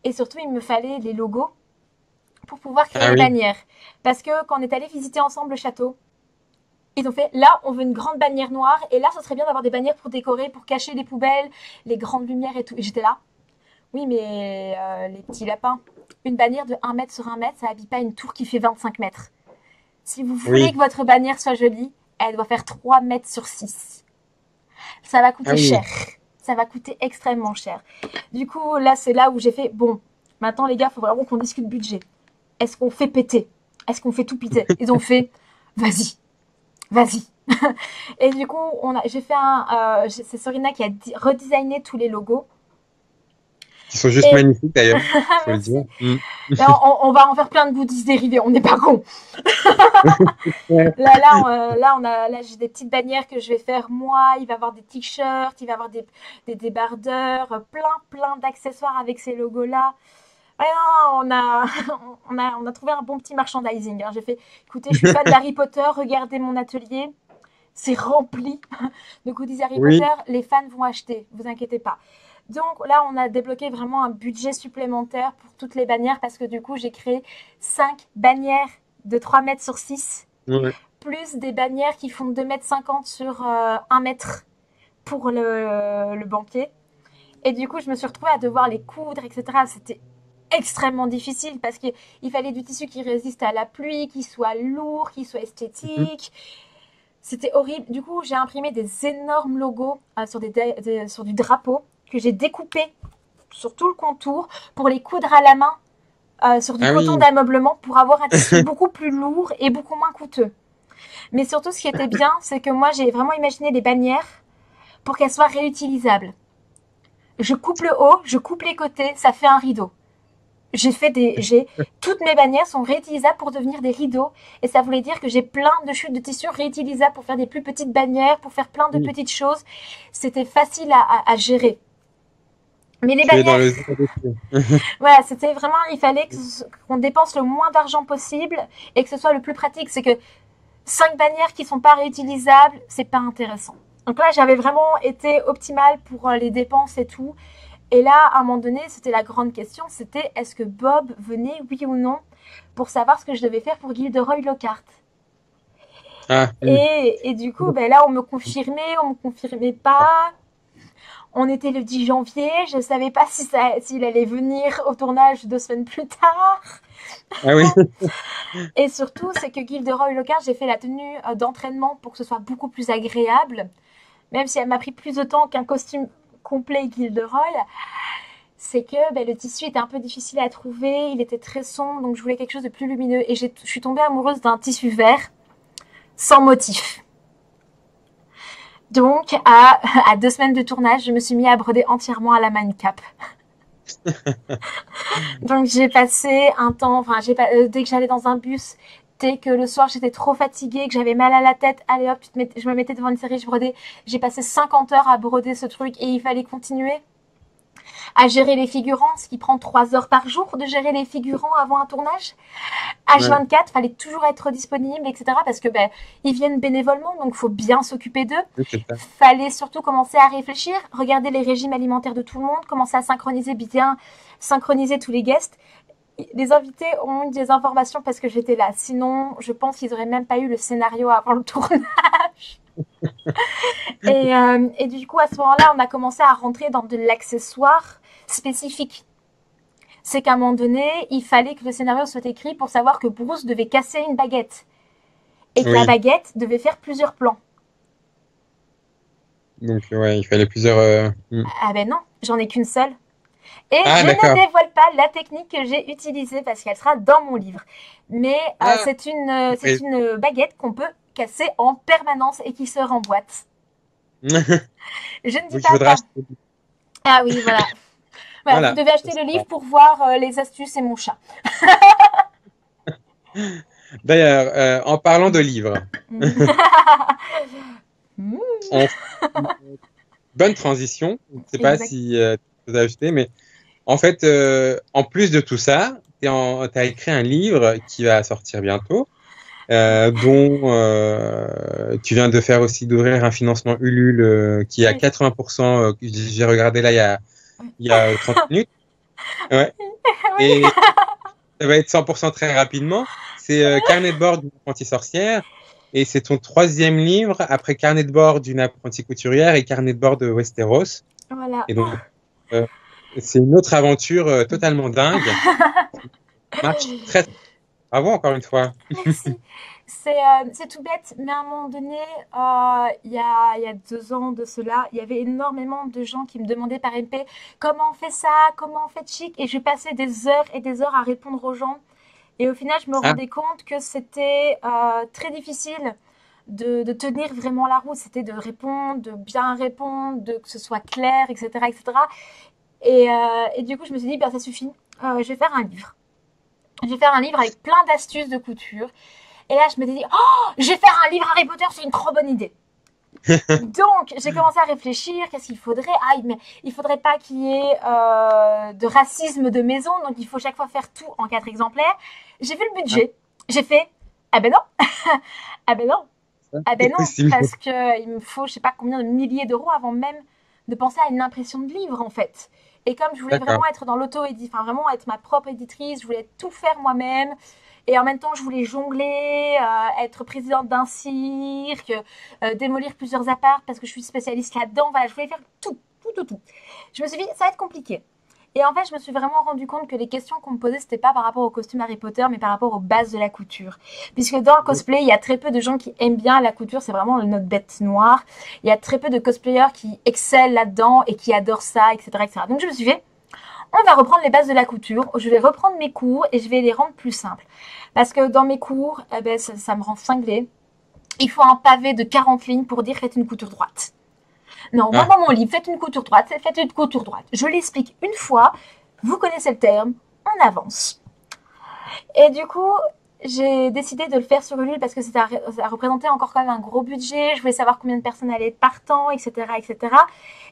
et surtout il me fallait les logos pour pouvoir créer Ah les oui. bannières. Parce que quand on est allé visiter ensemble le château, ils ont fait là on veut une grande bannière noire, et là ce serait bien d'avoir des bannières pour décorer, pour cacher les poubelles, les grandes lumières et tout. Et j'étais là, oui mais les petits lapins, une bannière de 1 mètre sur 1 mètre, ça habille pas une tour qui fait 25 mètres. Si vous voulez Oui. que votre bannière soit jolie, elle doit faire 3 mètres sur 6. Ça va Ah coûter oui. cher. Ça va coûter extrêmement cher. Du coup, là, c'est là où j'ai fait, bon, maintenant les gars, il faut vraiment qu'on discute budget. Est-ce qu'on fait péter? Est-ce qu'on fait tout péter? Ils ont fait, vas-y, vas-y. Et du coup, j'ai fait c'est Sorina qui a redesigné tous les logos. Ils sont juste Et magnifiques d'ailleurs, faut le dire. merci. Et on va en faire plein de goodies dérivés, on n'est pas con. Ouais. Là, j'ai des petites bannières que je vais faire moi. Il va y avoir des t-shirts, il va y avoir des débardeurs, plein d'accessoires avec ces logos-là. Ouais, non, on a trouvé un bon petit merchandising, hein. J'ai fait, écoutez, je suis fan d'Harry Potter, regardez mon atelier, c'est rempli de goodies Harry Potter, Oui. les fans vont acheter, vous inquiétez pas. Donc là, on a débloqué vraiment un budget supplémentaire pour toutes les bannières parce que du coup, j'ai créé 5 bannières de 3 mètres sur 6 Ouais. plus des bannières qui font 2,50 m sur 1 mètre pour le banquet. Et du coup, je me suis retrouvée à devoir les coudre, etc. C'était extrêmement difficile parce qu'il fallait du tissu qui résiste à la pluie, qui soit lourd, qui soit Mhm. esthétique. C'était horrible. Du coup, j'ai imprimé des énormes logos sur du drapeau que j'ai découpé sur tout le contour pour les coudre à la main sur du Ah coton oui. d'ameublement pour avoir un tissu beaucoup plus lourd et beaucoup moins coûteux. Mais surtout, ce qui était bien, c'est que moi, j'ai vraiment imaginé les bannières pour qu'elles soient réutilisables. Je coupe le haut, je coupe les côtés, ça fait un rideau. Toutes mes bannières sont réutilisables pour devenir des rideaux. Et ça voulait dire que j'ai plein de chutes de tissu réutilisables pour faire des plus petites bannières, pour faire plein de Oui. petites choses. C'était facile à gérer. Mais les Tu es dans bannières, le zéro déchet. voilà, c'était vraiment, il fallait qu'on dépense le moins d'argent possible et que ce soit le plus pratique. C'est que 5 bannières qui sont pas réutilisables, c'est pas intéressant. Donc là, j'avais vraiment été optimale pour les dépenses et tout. Et là, à un moment donné, c'était la grande question, c'était est-ce que Bob venait, oui ou non, pour savoir ce que je devais faire pour Gilderoy Lockhart. Ah, Et du coup, là, on me confirmait pas. On était le 10 janvier, je ne savais pas s'il allait venir au tournage 2 semaines plus tard. ah oui. Et surtout, c'est que Gilderoy Lockhart, j'ai fait la tenue d'entraînement pour que ce soit beaucoup plus agréable. Même si elle m'a pris plus de temps qu'un costume complet Gilderoy, c'est que le tissu était un peu difficile à trouver, il était très sombre, donc je voulais quelque chose de plus lumineux. Et je suis tombée amoureuse d'un tissu vert sans motif. Donc, à 2 semaines de tournage, je me suis mis à broder entièrement à la main une cape. Donc, j'ai passé un temps, dès que j'allais dans un bus, dès que le soir j'étais trop fatiguée, que j'avais mal à la tête, allez hop, je me mettais devant une série, je brodais. J'ai passé 50 heures à broder ce truc et il fallait continuer à gérer les figurants, ce qui prend 3 heures par jour de gérer les figurants avant un tournage. Ouais. H24, fallait toujours être disponible, etc. Parce que ils viennent bénévolement, donc faut bien s'occuper d'eux. Oui, c'est ça. Fallait surtout commencer à réfléchir, regarder les régimes alimentaires de tout le monde, commencer à synchroniser tous les guests. Les invités ont eu des informations parce que j'étais là. Sinon, je pense qu'ils auraient même pas eu le scénario avant le tournage. Et du coup, à ce moment-là, on a commencé à rentrer dans de l'accessoire spécifique. C'est qu'à un moment donné, il fallait que le scénario soit écrit pour savoir que Bruce devait casser une baguette. Et que la Oui. baguette devait faire plusieurs plans. Donc, ouais, il fallait plusieurs. Ah ben non, j'en ai qu'une seule. Et Ah, je ne d'accord. dévoile pas la technique que j'ai utilisée parce qu'elle sera dans mon livre. Mais Ah, c'est surprise. une baguette qu'on peut casser en permanence et qui se remboîte. Je ne dis Donc, il pas faudra ça. acheter. Ah oui, voilà. Voilà, vous Voilà. devez acheter le livre pour voir les astuces et mon chat. D'ailleurs, en parlant de livres, on fait une bonne transition. Je ne sais pas Exact. si tu as acheté, mais en fait, en plus de tout ça, tu as écrit un livre qui va sortir bientôt, dont tu viens de faire aussi d'ouvrir un financement Ulule qui est à Oui. 80%, que j'ai regardé là il y a 30 minutes. Ouais. Oui. Et ça va être 100% très rapidement. C'est Carnet de bord d'une apprentie sorcière. Et c'est ton troisième livre après Carnet de bord d'une apprentie couturière et Carnet de bord de Westeros. Voilà. Et donc, euh, c'est une autre aventure totalement dingue. Marche très, très. Bravo encore une fois. Merci. C'est tout bête, mais à un moment donné, il y a 2 ans de cela, il y avait énormément de gens qui me demandaient par MP comment on fait ça, comment on fait chic, et je passais des heures et des heures à répondre aux gens. Et au final, je me Ah, rendais compte que c'était très difficile de tenir vraiment la route. C'était de répondre, de bien répondre, de que ce soit clair, etc., etc. Et du coup, je me suis dit, ben, ça suffit. Je vais faire un livre. Je vais faire un livre avec plein d'astuces de couture. Et là, je me dit, oh, je vais faire un livre Harry Potter, c'est une trop bonne idée. Donc, j'ai commencé à réfléchir, qu'est-ce qu'il faudrait? Ah, mais il faudrait pas qu'il y ait de racisme de maison, donc il faut chaque fois faire tout en 4 exemplaires. J'ai vu le ah, budget, j'ai fait, ah ben non, ah ben non, ça, ah ben c'est non, possible. parce que il me faut je sais pas combien de milliers d'euros avant même de penser à une impression de livre en fait. Et comme je voulais D'accord. vraiment être dans l'auto-édition, enfin vraiment être ma propre éditrice, je voulais tout faire moi-même. Et en même temps, je voulais jongler, être présidente d'un cirque, démolir plusieurs apparts parce que je suis spécialiste là-dedans. Voilà, je voulais faire tout, tout, tout, tout. Je me suis dit, ça va être compliqué. Et en fait, je me suis vraiment rendu compte que les questions qu'on me posait, c'était pas par rapport au costume Harry Potter, mais par rapport aux bases de la couture. Puisque dans le cosplay, il y a très peu de gens qui aiment bien la couture, c'est vraiment notre bête noire. Il y a très peu de cosplayers qui excellent là-dedans et qui adorent ça, etc., etc. Donc je me suis fait, on va reprendre les bases de la couture, je vais reprendre mes cours et je vais les rendre plus simples. Parce que dans mes cours, eh ben, ça me rend cinglé. Il faut un pavé de 40 lignes pour dire faites une couture droite. Non, moi Ah, dans mon livre, faites une couture droite, faites une couture droite. Je l'explique une fois, vous connaissez le terme, on avance. Et du coup, j'ai décidé de le faire sur Ulule parce que ça représentait encore quand même un gros budget. Je voulais savoir combien de personnes allaient être partants, etc., etc.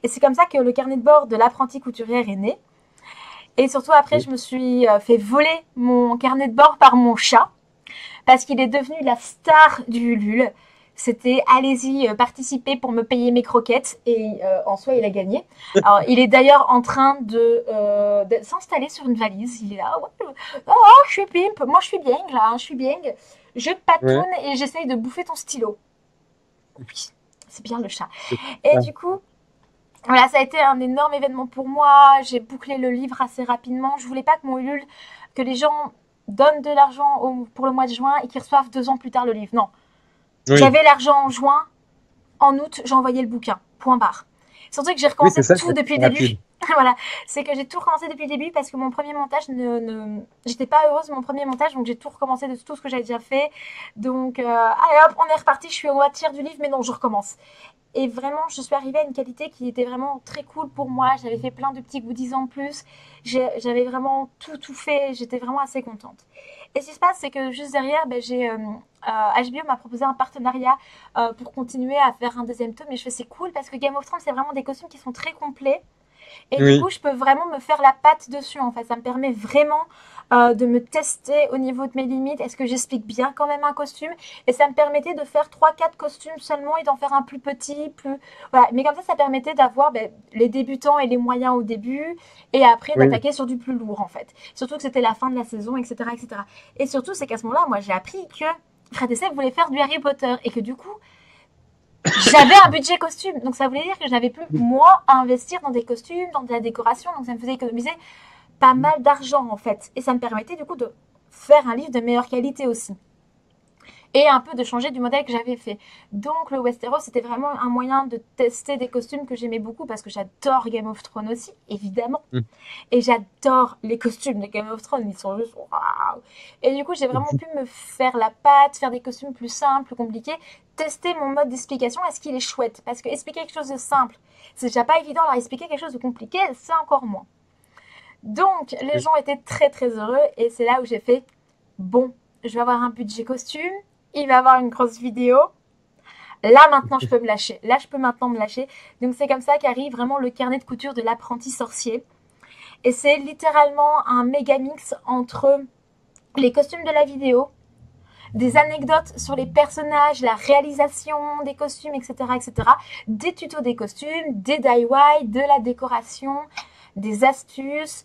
Et c'est comme ça que le carnet de bord de l'apprentie couturière est né. Et surtout après, oui. je me suis fait voler mon carnet de bord par mon chat parce qu'il est devenu la star du Ulule. C'était allez-y, participez pour me payer mes croquettes et en soi il a gagné. Alors il est d'ailleurs en train de s'installer sur une valise. Il est là, ouais, oh je suis pimp, moi je suis bien là, je suis bien. Je Ouais. patoune et j'essaye de bouffer ton stylo. Oui, c'est bien le chat. C'est Et ça. du coup, voilà, ça a été un énorme événement pour moi. J'ai bouclé le livre assez rapidement. Je voulais pas que mon Ulule, que les gens donnent de l'argent pour le mois de juin et qu'ils reçoivent 2 ans plus tard le livre. Non. Oui, J'avais l'argent en juin. En août, j'ai envoyé le bouquin. Point barre. Surtout que j'ai oui, c'est recommencé ça, tout c'est depuis le début. rapide. Voilà, c'est que j'ai tout recommencé depuis le début parce que mon premier montage j'étais pas heureuse de mon premier montage, donc j'ai tout recommencé de tout ce que j'avais déjà fait. Donc allez hop, on est reparti, je suis au tiers du livre, mais non, je recommence. Et vraiment, je suis arrivée à une qualité qui était vraiment très cool pour moi. J'avais fait plein de petits goodies en plus. J'avais vraiment tout fait. J'étais vraiment assez contente. Et ce qui se passe, c'est que juste derrière, ben, HBO m'a proposé un partenariat pour continuer à faire un deuxième tome. Et je fais c'est cool parce que Game of Thrones, c'est vraiment des costumes qui sont très complets. Et du Oui, coup, je peux vraiment me faire la patte dessus. En fait, ça me permet vraiment de me tester au niveau de mes limites. Est-ce que j'explique bien quand même un costume? Et ça me permettait de faire trois quatre costumes seulement et d'en faire un plus petit, plus voilà. Mais comme ça permettait d'avoir ben, les débutants et les moyens au début, et après oui. d'attaquer sur du plus lourd en fait. Surtout que c'était la fin de la saison, etc., etc. Et surtout, c'est qu'à ce moment-là, moi, j'ai appris que Fred et Seb voulait faire du Harry Potter et que du coup, j'avais un budget costume, donc ça voulait dire que je n'avais plus moi à investir dans des costumes, dans de la décoration, donc ça me faisait économiser pas mal d'argent en fait, et ça me permettait du coup de faire un livre de meilleure qualité aussi. et un peu de changer du modèle que j'avais fait. Donc le Westeros, c'était vraiment un moyen de tester des costumes que j'aimais beaucoup parce que j'adore Game of Thrones aussi, évidemment. Mm. Et j'adore les costumes de Game of Thrones, ils sont juste waouh. Et du coup, j'ai vraiment pu me faire la patte, faire des costumes plus simples, plus compliqués, tester mon mode d'explication, est-ce qu'il est chouette? Parce que expliquer quelque chose de simple, c'est déjà pas évident, alors expliquer quelque chose de compliqué, c'est encore moins. Donc, les gens étaient très très heureux et c'est là où j'ai fait, bon, je vais avoir un budget costume, il va avoir une grosse vidéo. Là, maintenant, je peux me lâcher. Là, je peux maintenant me lâcher. Donc, c'est comme ça qu'arrive vraiment le carnet de couture de l'apprenti sorcier. Et c'est littéralement un méga mix entre les costumes de la vidéo, des anecdotes sur les personnages, la réalisation des costumes, etc., etc., des tutos des costumes, des DIY, de la décoration, des astuces,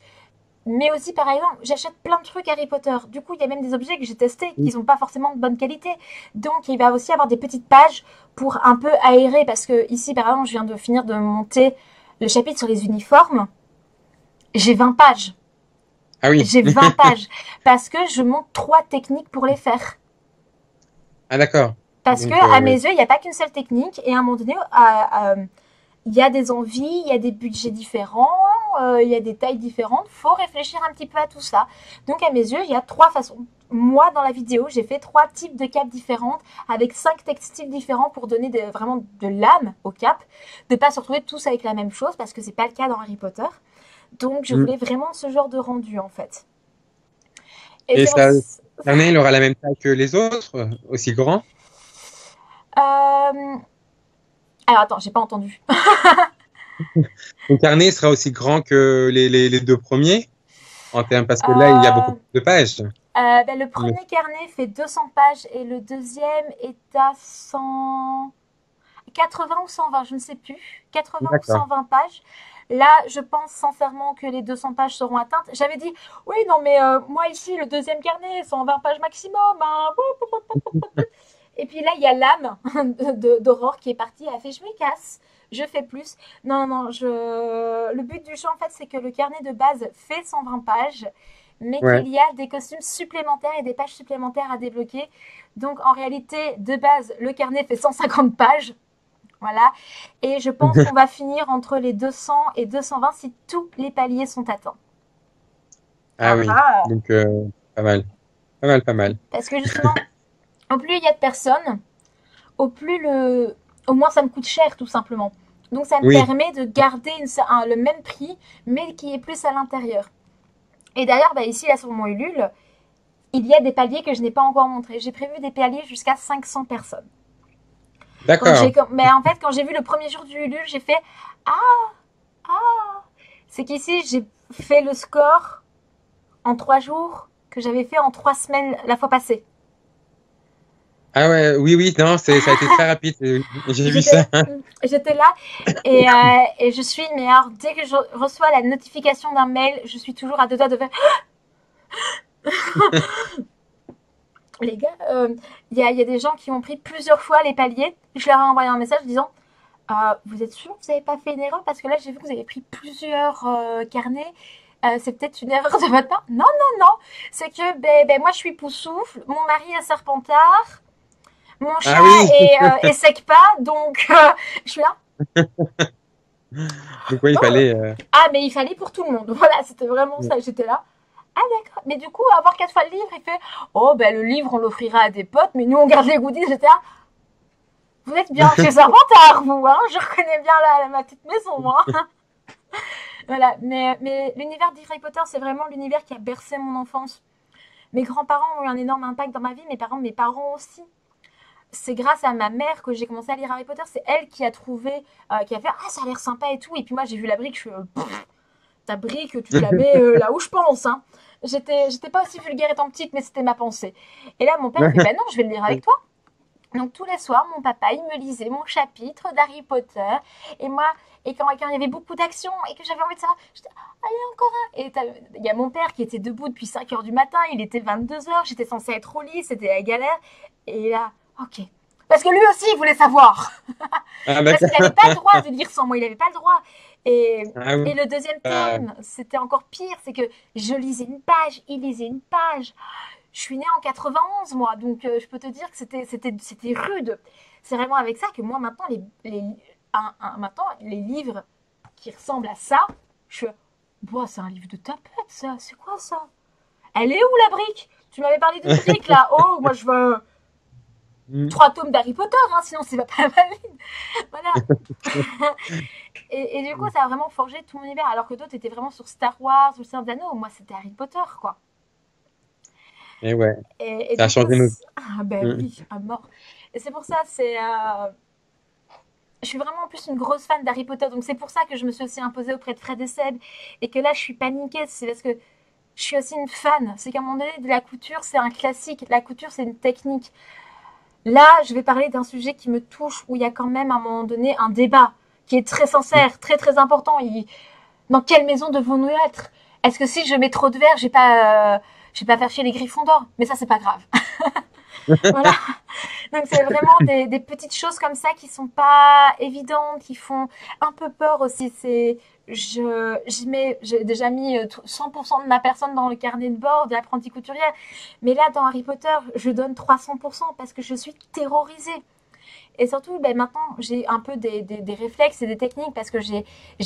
mais aussi, par exemple, j'achète plein de trucs Harry Potter. Du coup, il y a même des objets que j'ai testés qui sont pas forcément de bonne qualité. Donc, il va aussi avoir des petites pages pour un peu aérer. Parce que ici, par exemple, je viens de finir de monter le chapitre sur les uniformes. J'ai 20 pages. Ah oui. J'ai 20 pages. Parce que je monte 3 techniques pour les faire. Ah d'accord. Parce que, Donc, à mes oui. yeux, il n'y a pas qu'une seule technique. Et à un moment donné, il y a des envies, il y a des budgets différents, il y a des tailles différentes. Faut réfléchir un petit peu à tout ça. Donc, à mes yeux, il y a 3 façons. Moi, dans la vidéo, j'ai fait 3 types de capes différentes avec 5 textiles différents pour donner vraiment de l'âme aux capes. De pas se retrouver tous avec la même chose parce que c'est pas le cas dans Harry Potter. Donc, je Mm. voulais vraiment ce genre de rendu, en fait. Et Et c'est pour ça, Carnet, il aura la même taille que les autres, aussi grand? alors, attends, j'ai pas entendu. Ton carnet sera aussi grand que les deux premiers, en termes, parce que là, il y a beaucoup Euh, plus de pages. le Mais- premier carnet fait 200 pages et le deuxième est à 180 ou 120, je ne sais plus. 80 ou D'accord. 120 pages. Là, je pense sincèrement que les 200 pages seront atteintes. J'avais dit, oui, non, mais moi ici, le deuxième carnet, 120 pages maximum. Hein. Et puis là, il y a l'âme d'Aurore qui est partie. Elle a fait, je me casse, je fais plus. Non, non, le but du jeu, en fait, c'est que le carnet de base fait 120 pages, mais Ouais. qu'il y a des costumes supplémentaires et des pages supplémentaires à débloquer. Donc, en réalité, de base, le carnet fait 150 pages. Voilà. Et je pense qu'on va finir entre les 200 et 220 si tous les paliers sont atteints. Ah oui. Voilà. Donc, pas mal. Pas mal, pas mal. Parce que justement, au plus il y a de personnes, au plus au moins ça me coûte cher tout simplement. Donc ça me Oui. permet de garder le même prix, mais qui est plus à l'intérieur. Et d'ailleurs, bah, ici, là, sur mon Ulule, il y a des paliers que je n'ai pas encore montrés. J'ai prévu des paliers jusqu'à 500 personnes. D'accord. Mais en fait, quand j'ai vu le premier jour du Ulule, j'ai fait ah, ah. C'est qu'ici, j'ai fait le score en 3 jours que j'avais fait en 3 semaines la fois passée. Ah ouais, oui, oui, non, ça a été très rapide. J'ai vu J'étais, ça. j'étais là et je suis, mais alors dès que je reçois la notification d'un mail, je suis toujours à deux doigts de faire les gars, il y a des gens qui ont pris plusieurs fois les paliers. Je leur ai envoyé un message disant vous êtes sûr que vous n'avez pas fait une erreur? Parce que là, j'ai vu que vous avez pris plusieurs carnets. C'est peut-être une erreur de votre part. Non, non, non. C'est que moi, je suis Poussoufle. Mon mari est Serpentard. Mon Ah chat oui, est Secpa. Donc, je suis là. donc ouais, il Oh, fallait. ah, mais il fallait pour tout le monde. Voilà, c'était vraiment ça. J'étais là. Ah, d'accord. Mais du coup, avoir 4 fois le livre, il fait oh, ben le livre, on l'offrira à des potes, mais nous, on garde les goodies. J'étais là. Vous êtes bien chez Serpentard, vous, hein? Je reconnais bien ma petite maison, hein? Voilà. Mais l'univers d'Harry Potter, c'est vraiment l'univers qui a bercé mon enfance. Mes grands-parents ont eu un énorme impact dans ma vie, mes parents aussi. C'est grâce à ma mère que j'ai commencé à lire Harry Potter. C'est elle qui a trouvé, qui a fait ah ça a l'air sympa et tout. Et puis moi j'ai vu la brique, je suis ta brique, tu te la mets là où je pense. Hein. J'étais pas aussi vulgaire étant petite, mais c'était ma pensée. Et là mon père fait bah non, je vais le lire avec toi. Donc tous les soirs, mon papa, il me lisait mon chapitre d'Harry Potter. Et moi, quand il y avait beaucoup d'action et que j'avais envie de ça, je disais, ah, il y a encore un. Et il y a mon père qui était debout depuis 5 heures du matin, il était 22 heures, j'étais censée être au lit, c'était la galère. Et là, ok. Parce que lui aussi, il voulait savoir. Ah Parce d'accord. qu'il n'avait pas le droit de lire sans moi, il n'avait pas le droit. Ah oui. Et le deuxième Euh, thème, c'était encore pire, c'est que je lisais une page, il lisait une page. Je suis née en 91, moi, donc je peux te dire que c'était rude. C'est vraiment avec ça que moi, maintenant, maintenant, les livres qui ressemblent à ça, je fais, boah, c'est un livre de tapette, ça. C'est quoi ça? Elle est où la brique? Tu m'avais parlé d'une brique là. Oh, moi je veux Mm. 3 tomes d'Harry Potter, hein, sinon c'est pas valide. Voilà. Et du coup, ça a vraiment forgé tout mon univers. Alors que d'autres étaient vraiment sur Star Wars ou le Seigneur des Anneaux. Moi, c'était Harry Potter, quoi. Et ouais, Et ça a du coup, changé nos vies. ah ben Mm. oui, à mort. Et c'est pour ça, je suis vraiment en plus une grosse fan d'Harry Potter. Donc c'est pour ça que je me suis aussi imposée auprès de Fred et Seb. Et que là, je suis paniquée. C'est parce que je suis aussi une fan. C'est qu'à un moment donné, de la couture, c'est un classique. La couture, c'est une technique. Là, je vais parler d'un sujet qui me touche, où il y a quand même à un moment donné un débat qui est très sincère, très très important. Dans quelle maison devons-nous être? Est-ce que si je mets trop de verre, je vais pas faire chier les griffons d'or? Mais ça, c'est pas grave. Voilà. Donc c'est vraiment des petites choses comme ça qui sont pas évidentes, qui font un peu peur aussi. J'ai déjà mis 100% de ma personne dans le carnet de bord de l'apprentie couturière. Mais là, dans Harry Potter, je donne 300% parce que je suis terrorisée. Et surtout, ben, maintenant, j'ai un peu des réflexes et des techniques parce que j'ai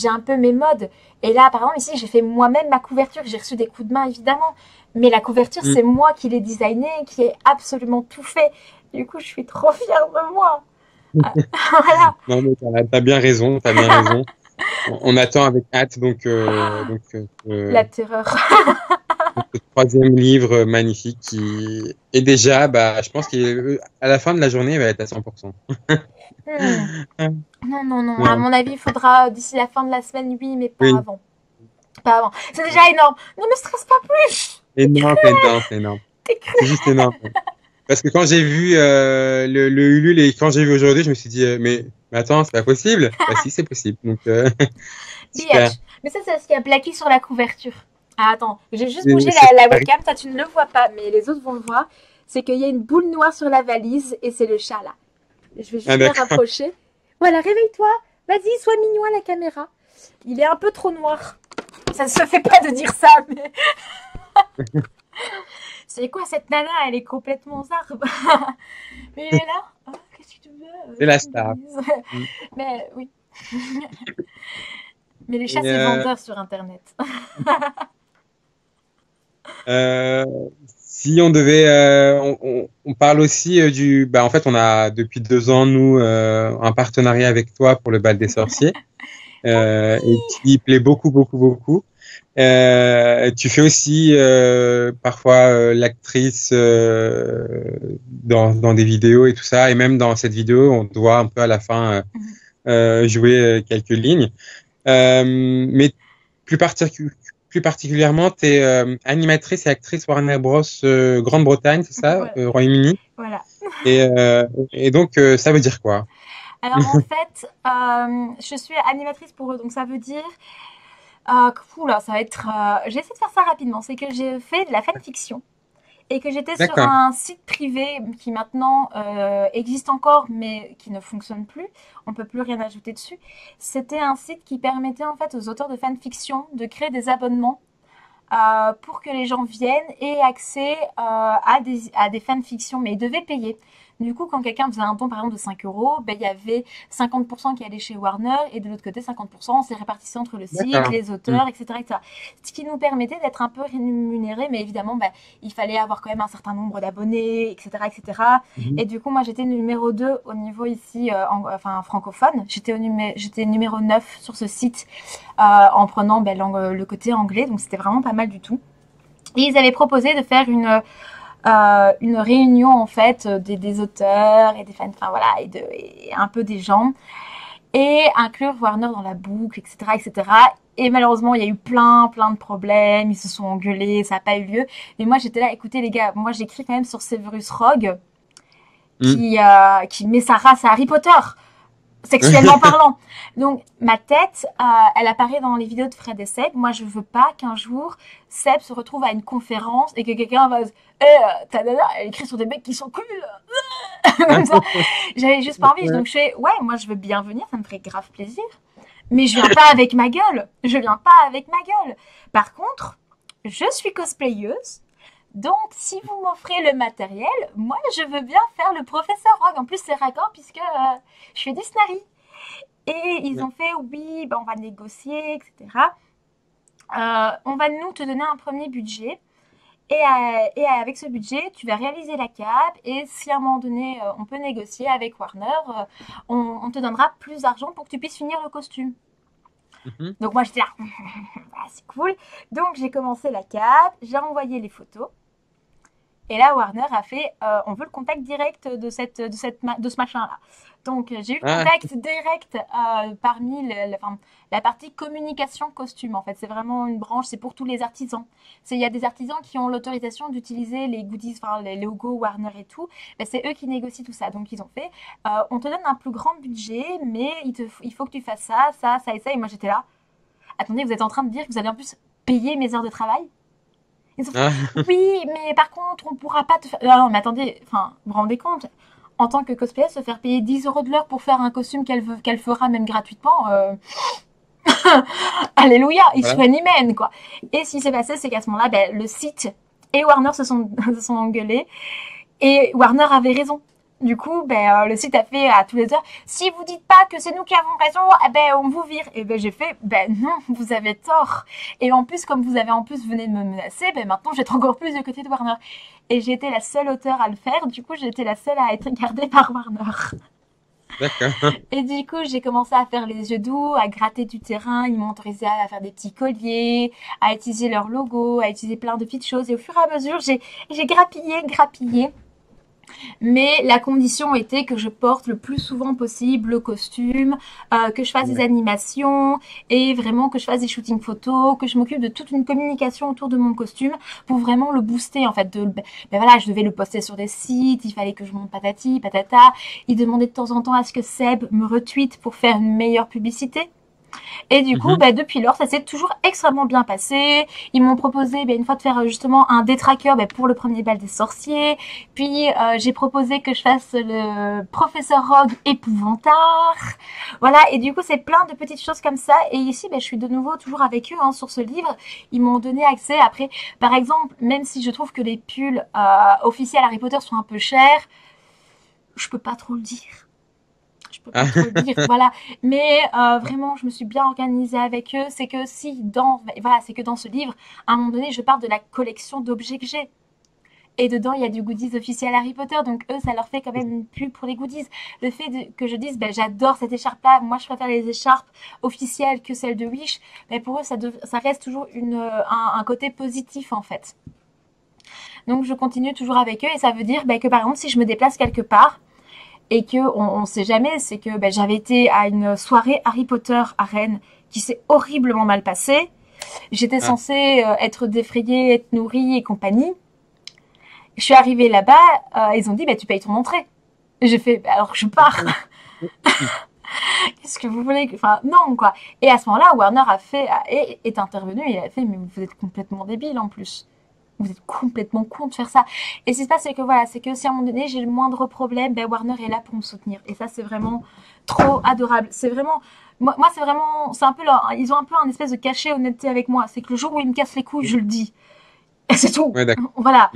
un peu mes modes. Et là, par exemple, ici, j'ai fait moi-même ma couverture. J'ai reçu des coups de main, évidemment. Mais la couverture, Mm. c'est moi qui l'ai designée, qui ai absolument tout fait. Du coup, je suis trop fière de moi. Ah, voilà. Non, mais t'as bien raison, t'as bien raison. On attend avec hâte La terreur. ce troisième livre magnifique qui est déjà, bah, je pense qu'à la fin de la journée, il va être à 100%. Hmm. Non, non, non. À Non, mon avis, il faudra d'ici la fin de la semaine, oui, mais pas oui, avant. Pas avant. C'est déjà énorme. Ne me stresse pas plus. énorme, énorme, énorme. T'es cru. C'est juste énorme. Parce que quand j'ai vu le Ulule et quand j'ai vu aujourd'hui, je me suis dit, mais attends, c'est pas possible. Bah si, c'est possible. Donc, super. Biatch. Mais ça, c'est ce qui a plaqué sur la couverture. Ah, attends, j'ai juste C'est bougé c'est la pareil. webcam. Toi, tu ne le vois pas, mais les autres vont le voir. C'est qu'il y a une boule noire sur la valise et c'est le chat là. Je vais Ah, juste me d'accord. rapprocher. Voilà, réveille-toi. Vas-y, sois mignon à la caméra. Il est un peu trop noir. Ça ne se fait pas de dire ça, mais c'est quoi cette nana? Elle est complètement zarbe. Mais il est là. Ah, qu'est-ce que tu veux? C'est la star. Mm. Mais oui. Mais les chats, Et, c'est vendeur sur Internet. euh, si on devait, on parle aussi bah, en fait, on a depuis 2 ans, nous, un partenariat avec toi pour le Bal des Sorciers, et qui plaît beaucoup, beaucoup, beaucoup. Tu fais aussi parfois l'actrice dans des vidéos et tout ça, et même dans cette vidéo, on te voit un peu à la fin jouer quelques lignes. Mais plus, plus particulièrement, tu es animatrice et actrice Warner Bros. Grande-Bretagne, c'est ça, Voilà. Royaume-Uni. Voilà. Et donc, ça veut dire quoi? Alors en fait, je suis animatrice pour eux, donc ça veut dire, oula, ça va être, j'essaie de faire ça rapidement. C'est que j'ai fait de la fanfiction et que j'étais sur D'accord. un site privé qui maintenant existe encore, mais qui ne fonctionne plus. On peut plus rien ajouter dessus. C'était un site qui permettait en fait aux auteurs de fanfiction de créer des abonnements pour que les gens viennent et aient accès à des fanfictions, mais ils devaient payer. Du coup, quand quelqu'un faisait un don, par exemple, de 5 euros, ben, il y avait 50% qui allait chez Warner et de l'autre côté, 50%, on s'est réparti entre le site, D'accord. les auteurs, etc., etc. Ce qui nous permettait d'être un peu rémunérés, mais évidemment, ben, il fallait avoir quand même un certain nombre d'abonnés, etc., etc. Mhm. Et du coup, moi, j'étais numéro 2 au niveau ici, enfin, francophone. J'étais numéro 9 sur ce site en prenant ben, le côté anglais, donc c'était vraiment pas mal du tout. Et ils avaient proposé de faire une réunion en fait des auteurs et des fans, enfin voilà, et un peu des gens, et inclure Warner dans la boucle, etc., etc. Et malheureusement, il y a eu plein de problèmes, ils se sont engueulés, ça n'a pas eu lieu. Mais moi, j'étais là, écoutez les gars, moi j'écris quand même sur Severus Rogue, Mm. qui met sa race à Harry Potter, sexuellement parlant. Donc ma tête, elle apparaît dans les vidéos de Fred et Seb. Moi, je veux pas qu'un jour Seb se retrouve à une conférence et que quelqu'un va ta nana, elle écrit sur des mecs qui sont cool. Comme ça. J'avais juste pas envie. Donc je fais, ouais, moi je veux bien venir, ça me ferait grave plaisir. Mais je viens pas avec ma gueule. Je viens pas avec ma gueule. Par contre, je suis cosplayeuse. Donc, si vous m'offrez le matériel, moi, je veux bien faire le professeur Rogue. En plus, c'est raccord puisque je fais du Snarry. Et ils ont fait, oui, ben, on va négocier, etc. On va nous te donner un premier budget. Et avec ce budget, tu vas réaliser la cape. Et si à un moment donné, on peut négocier avec Warner, on te donnera plus d'argent pour que tu puisses finir le costume. Donc moi, j'étais là, c'est cool. Donc j'ai commencé la cape, j'ai envoyé les photos. Et là, Warner a fait, on veut le contact direct de ce machin-là. Donc, j'ai eu le contact direct parmi la partie communication costume. En fait, c'est vraiment une branche, c'est pour tous les artisans. Il y a des artisans qui ont l'autorisation d'utiliser les goodies, enfin les logos Warner et tout. Ben, c'est eux qui négocient tout ça. Donc, ils ont fait, on te donne un plus grand budget, mais il faut que tu fasses ça, ça, ça et ça. Et moi, j'étais là. Attendez, vous êtes en train de dire que vous allez en plus payer mes heures de travail? Ils ont fait, oui, mais par contre, on pourra pas te faire. Non, mais attendez, enfin, vous vous rendez compte, en tant que cosplayer, se faire payer 10 € de l'heure pour faire un costume qu'elle fera même gratuitement, alléluia, ils se mènent, quoi. Et ce qui s'est passé, c'est qu'à ce moment-là, ben, le site et Warner se sont engueulés, et Warner avait raison. Du coup, ben, le site a fait à tous les heures, si vous dites pas que c'est nous qui avons raison, eh ben, on vous vire. Et ben, j'ai fait, ben, non, vous avez tort. Et en plus, comme vous avez en plus venu de me menacer, ben, maintenant, j'étais encore plus du côté de Warner. Et j'ai été la seule auteure à le faire. Du coup, j'ai été la seule à être gardée par Warner. D'accord. Et du coup, j'ai commencé à faire les yeux doux, à gratter du terrain. Ils m'ont autorisé à faire des petits colliers, à utiliser leur logo, à utiliser plein de petites choses. Et au fur et à mesure, j'ai grappillé. Mais la condition était que je porte le plus souvent possible le costume, que je fasse des animations et vraiment que je fasse des shootings photos, que je m'occupe de toute une communication autour de mon costume pour vraiment le booster en fait. Ben voilà, je devais le poster sur des sites, il fallait que je monte patati, patata. Ils demandaient de temps en temps à ce que Seb me retweete pour faire une meilleure publicité. Et du coup, bah, depuis lors, ça s'est toujours extrêmement bien passé. Ils m'ont proposé une fois de faire justement un détraqueur pour le premier bal des sorciers. Puis j'ai proposé que je fasse le professeur Rogue épouvantard. Voilà, et du coup, c'est plein de petites choses comme ça. Et ici, je suis de nouveau toujours avec eux sur ce livre. Ils m'ont donné accès. Après, par exemple, même si je trouve que les pulls officiels Harry Potter sont un peu chers, je peux pas trop le dire. Je peux pas trop le dire, voilà. Mais vraiment, je me suis bien organisée avec eux. C'est que c'est que dans ce livre, à un moment donné, je parle de la collection d'objets que j'ai. Et dedans, il y a du goodies officiel Harry Potter. Donc eux, ça leur fait quand même une pub pour les goodies. Le fait que je dise, j'adore cette écharpe-là. Moi, je préfère les écharpes officielles que celles de Wish. Mais pour eux, ça reste toujours un côté positif, en fait. Donc je continue toujours avec eux. Et ça veut dire que par exemple, si je me déplace quelque part, et que on sait jamais, c'est que j'avais été à une soirée Harry Potter à Rennes qui s'est horriblement mal passée. J'étais censée être défrayée, être nourrie et compagnie. Je suis arrivée là-bas, ils ont dit tu payes ton entrée. Et j'ai fait alors je pars. Qu'est-ce que vous voulez? Enfin non quoi. Et à ce moment-là, Warner est intervenu et il a fait mais vous êtes complètement débile en plus. Vous êtes complètement con de faire ça. Et ce qui se passe, c'est que voilà, c'est que si à un moment donné j'ai le moindre problème, Warner est là pour me soutenir. Et ça, c'est vraiment trop adorable. C'est vraiment, moi c'est vraiment, c'est un peu ils ont un peu un espèce de cachet honnêteté avec moi. C'est que le jour où ils me cassent les couilles, je le dis. Et c'est tout. Ouais, voilà.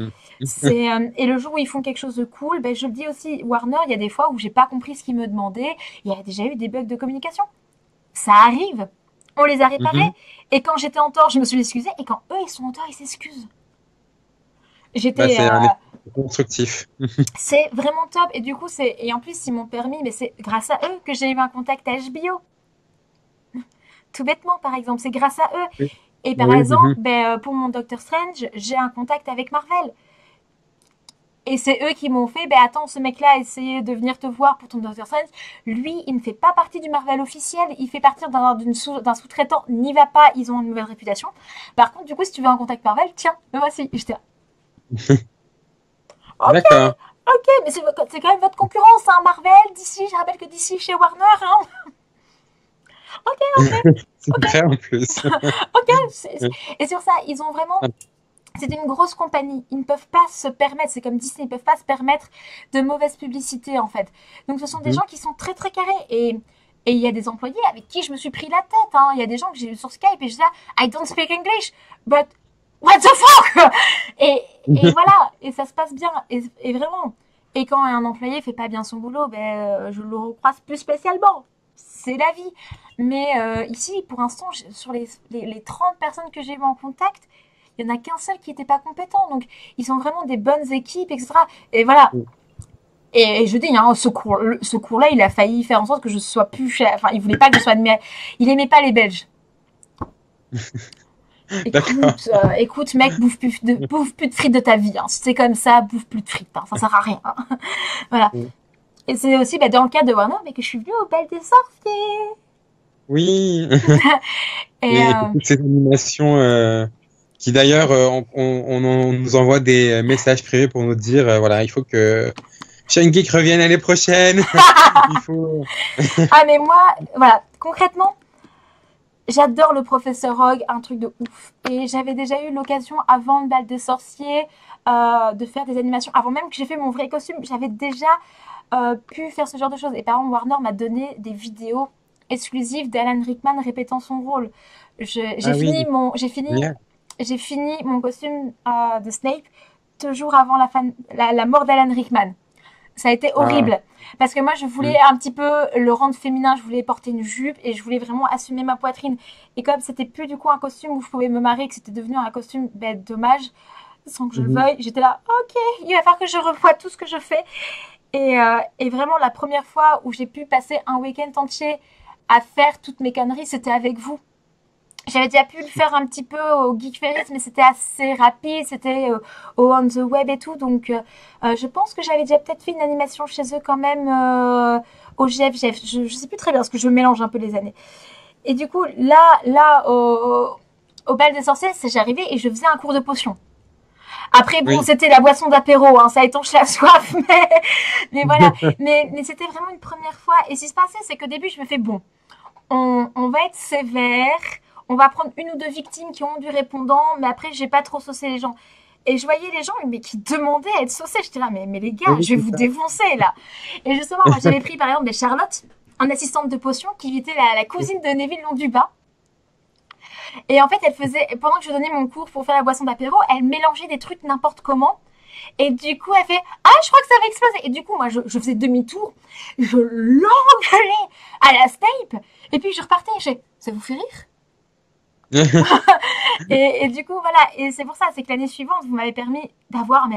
Et le jour où ils font quelque chose de cool, je le dis aussi. Warner, il y a des fois où j'ai pas compris ce qu'ils me demandaient. Il y a déjà eu des bugs de communication. Ça arrive. On les a réparés. Et quand j'étais en tort, je me suis excusée. Et quand eux, ils sont en tort, ils s'excusent. C'est un effet constructif. C'est vraiment top. Et du coup, et en plus, ils m'ont permis, mais c'est grâce à eux que j'ai eu un contact à HBO. Tout bêtement, par exemple, c'est grâce à eux. Oui. Et par exemple, pour mon Doctor Strange, j'ai un contact avec Marvel. Et c'est eux qui m'ont fait, attends, ce mec-là a essayé de venir te voir pour ton Doctor Strange. Lui, il ne fait pas partie du Marvel officiel. Il fait partie d'un sous-traitant. N'y va pas, ils ont une mauvaise réputation. Par contre, du coup, si tu veux un contact Marvel, tiens, me voici. J'étais là. D'accord. Ok, mais c'est quand même votre concurrence, hein, Marvel, DC. Je rappelle que DC chez Warner. Hein. Ok. C'est vrai en plus. Ok. Et sur ça, ils ont vraiment. C'est une grosse compagnie. Ils ne peuvent pas se permettre. C'est comme Disney, ils ne peuvent pas se permettre de mauvaise publicité en fait. Donc ce sont des gens qui sont très très carrés et il y a des employés avec qui je me suis pris la tête. Hein. Il y a des gens que j'ai eu sur Skype et je disais I don't speak English, but what the fuck? Et voilà, et ça se passe bien, et vraiment. Et quand un employé fait pas bien son boulot, je le recroise plus spécialement. C'est la vie. Mais ici, pour l'instant, sur les 30 personnes que j'ai eues en contact, il y en a qu'un seul qui n'était pas compétent. Donc, ils sont vraiment des bonnes équipes, etc. Et voilà. Et je dis, hein, ce cours-là, il a failli faire en sorte que je sois plus cher. Enfin, il voulait pas que je sois admis. Il aimait pas les Belges. D'accord. Écoute, mec, bouffe plus de frites de ta vie. Hein. Si c'est comme ça, bouffe plus de frites. Hein. Ça sert à rien. Hein. Voilà. Et c'est aussi dans le cas de Warner, mais que je suis venue au bal des sorciers. Oui. Et Et toutes ces animations qui d'ailleurs, on nous envoie des messages privés pour nous dire, voilà, il faut que Shine Geek revienne l'année prochaine. Il faut... ah, mais moi, voilà, concrètement, j'adore le professeur Rogue, un truc de ouf. Et j'avais déjà eu l'occasion, avant le bal des sorciers, de faire des animations. Avant même que j'ai fait mon vrai costume, j'avais déjà pu faire ce genre de choses. Et par exemple, Warner m'a donné des vidéos exclusives d'Alan Rickman répétant son rôle. J'ai Ah fini oui, mon, génial. j'ai fini mon costume de Snape 2 jours avant la mort d'Alan Rickman. Ça a été Ah, horrible. Parce que moi, je voulais mm, un petit peu le rendre féminin. Je voulais porter une jupe et je voulais vraiment assumer ma poitrine. Et comme c'était plus du coup un costume où je pouvais me marier, que c'était devenu un costume dommage, sans que je le mhm. veuille, j'étais là, ok, il va falloir que je revoie tout ce que je fais. Et vraiment, la première fois où j'ai pu passer un week-end entier à faire toutes mes conneries, c'était avec vous. J'avais déjà pu le faire un petit peu au Geek Ferris, mais c'était assez rapide, c'était au On the Web et tout. Donc, je pense que j'avais déjà peut-être fait une animation chez eux quand même au GFGF. Je sais plus très bien parce que je mélange un peu les années. Et du coup, là au bal des sorciers, j'arrivais et je faisais un cours de potion. Après, bon, Oui. c'était la boisson d'apéro, hein, ça étanche la soif, mais voilà. Mais c'était vraiment une première fois. Et ce qui se passait, c'est qu'au début, je me fais bon, on va être sévère, on va prendre une ou deux victimes qui ont du répondant, mais après, j'ai pas trop saucé les gens. Et je voyais les gens mais qui demandaient à être saucés. J'étais là, mais les gars, Oui, je vais c'est vous ça. défoncer là. Et justement, moi j'avais pris par exemple des Charlotte, en assistante de potion, qui était la cousine de Neville Londubat. Et en fait, elle faisait, pendant que je donnais mon cours pour faire la boisson d'apéro, elle mélangeait des trucs n'importe comment. Et du coup, elle fait ah, je crois que ça va exploser. Et du coup, moi, je faisais demi-tour, je l'engueulais à la Snape. Et puis, je repartais. Ça vous fait rire? Et du coup, voilà. Et c'est pour ça, c'est que l'année suivante, vous m'avez permis d'avoir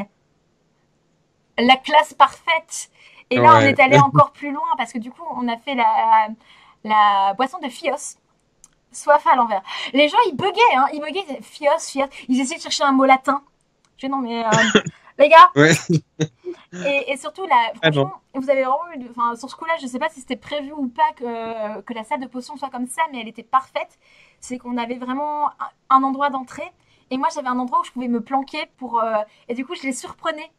la classe parfaite. Et là, on Ouais. est allé encore plus loin parce que du coup, on a fait la boisson de Fios. Soif à l'envers. Les gens, ils buguaient, hein. Ils buguaient, ils disaient, Fios. Ils essayaient de chercher un mot latin. Je dis non, mais les gars, Ouais. et surtout, là, Ah non. franchement, vous avez vraiment eu. Enfin, sur ce coup-là, je sais pas si c'était prévu ou pas que la salle de potion soit comme ça, mais elle était parfaite. C'est qu'on avait vraiment un endroit d'entrée. Et moi, j'avais un endroit où je pouvais me planquer pour. Et du coup, je les surprenais.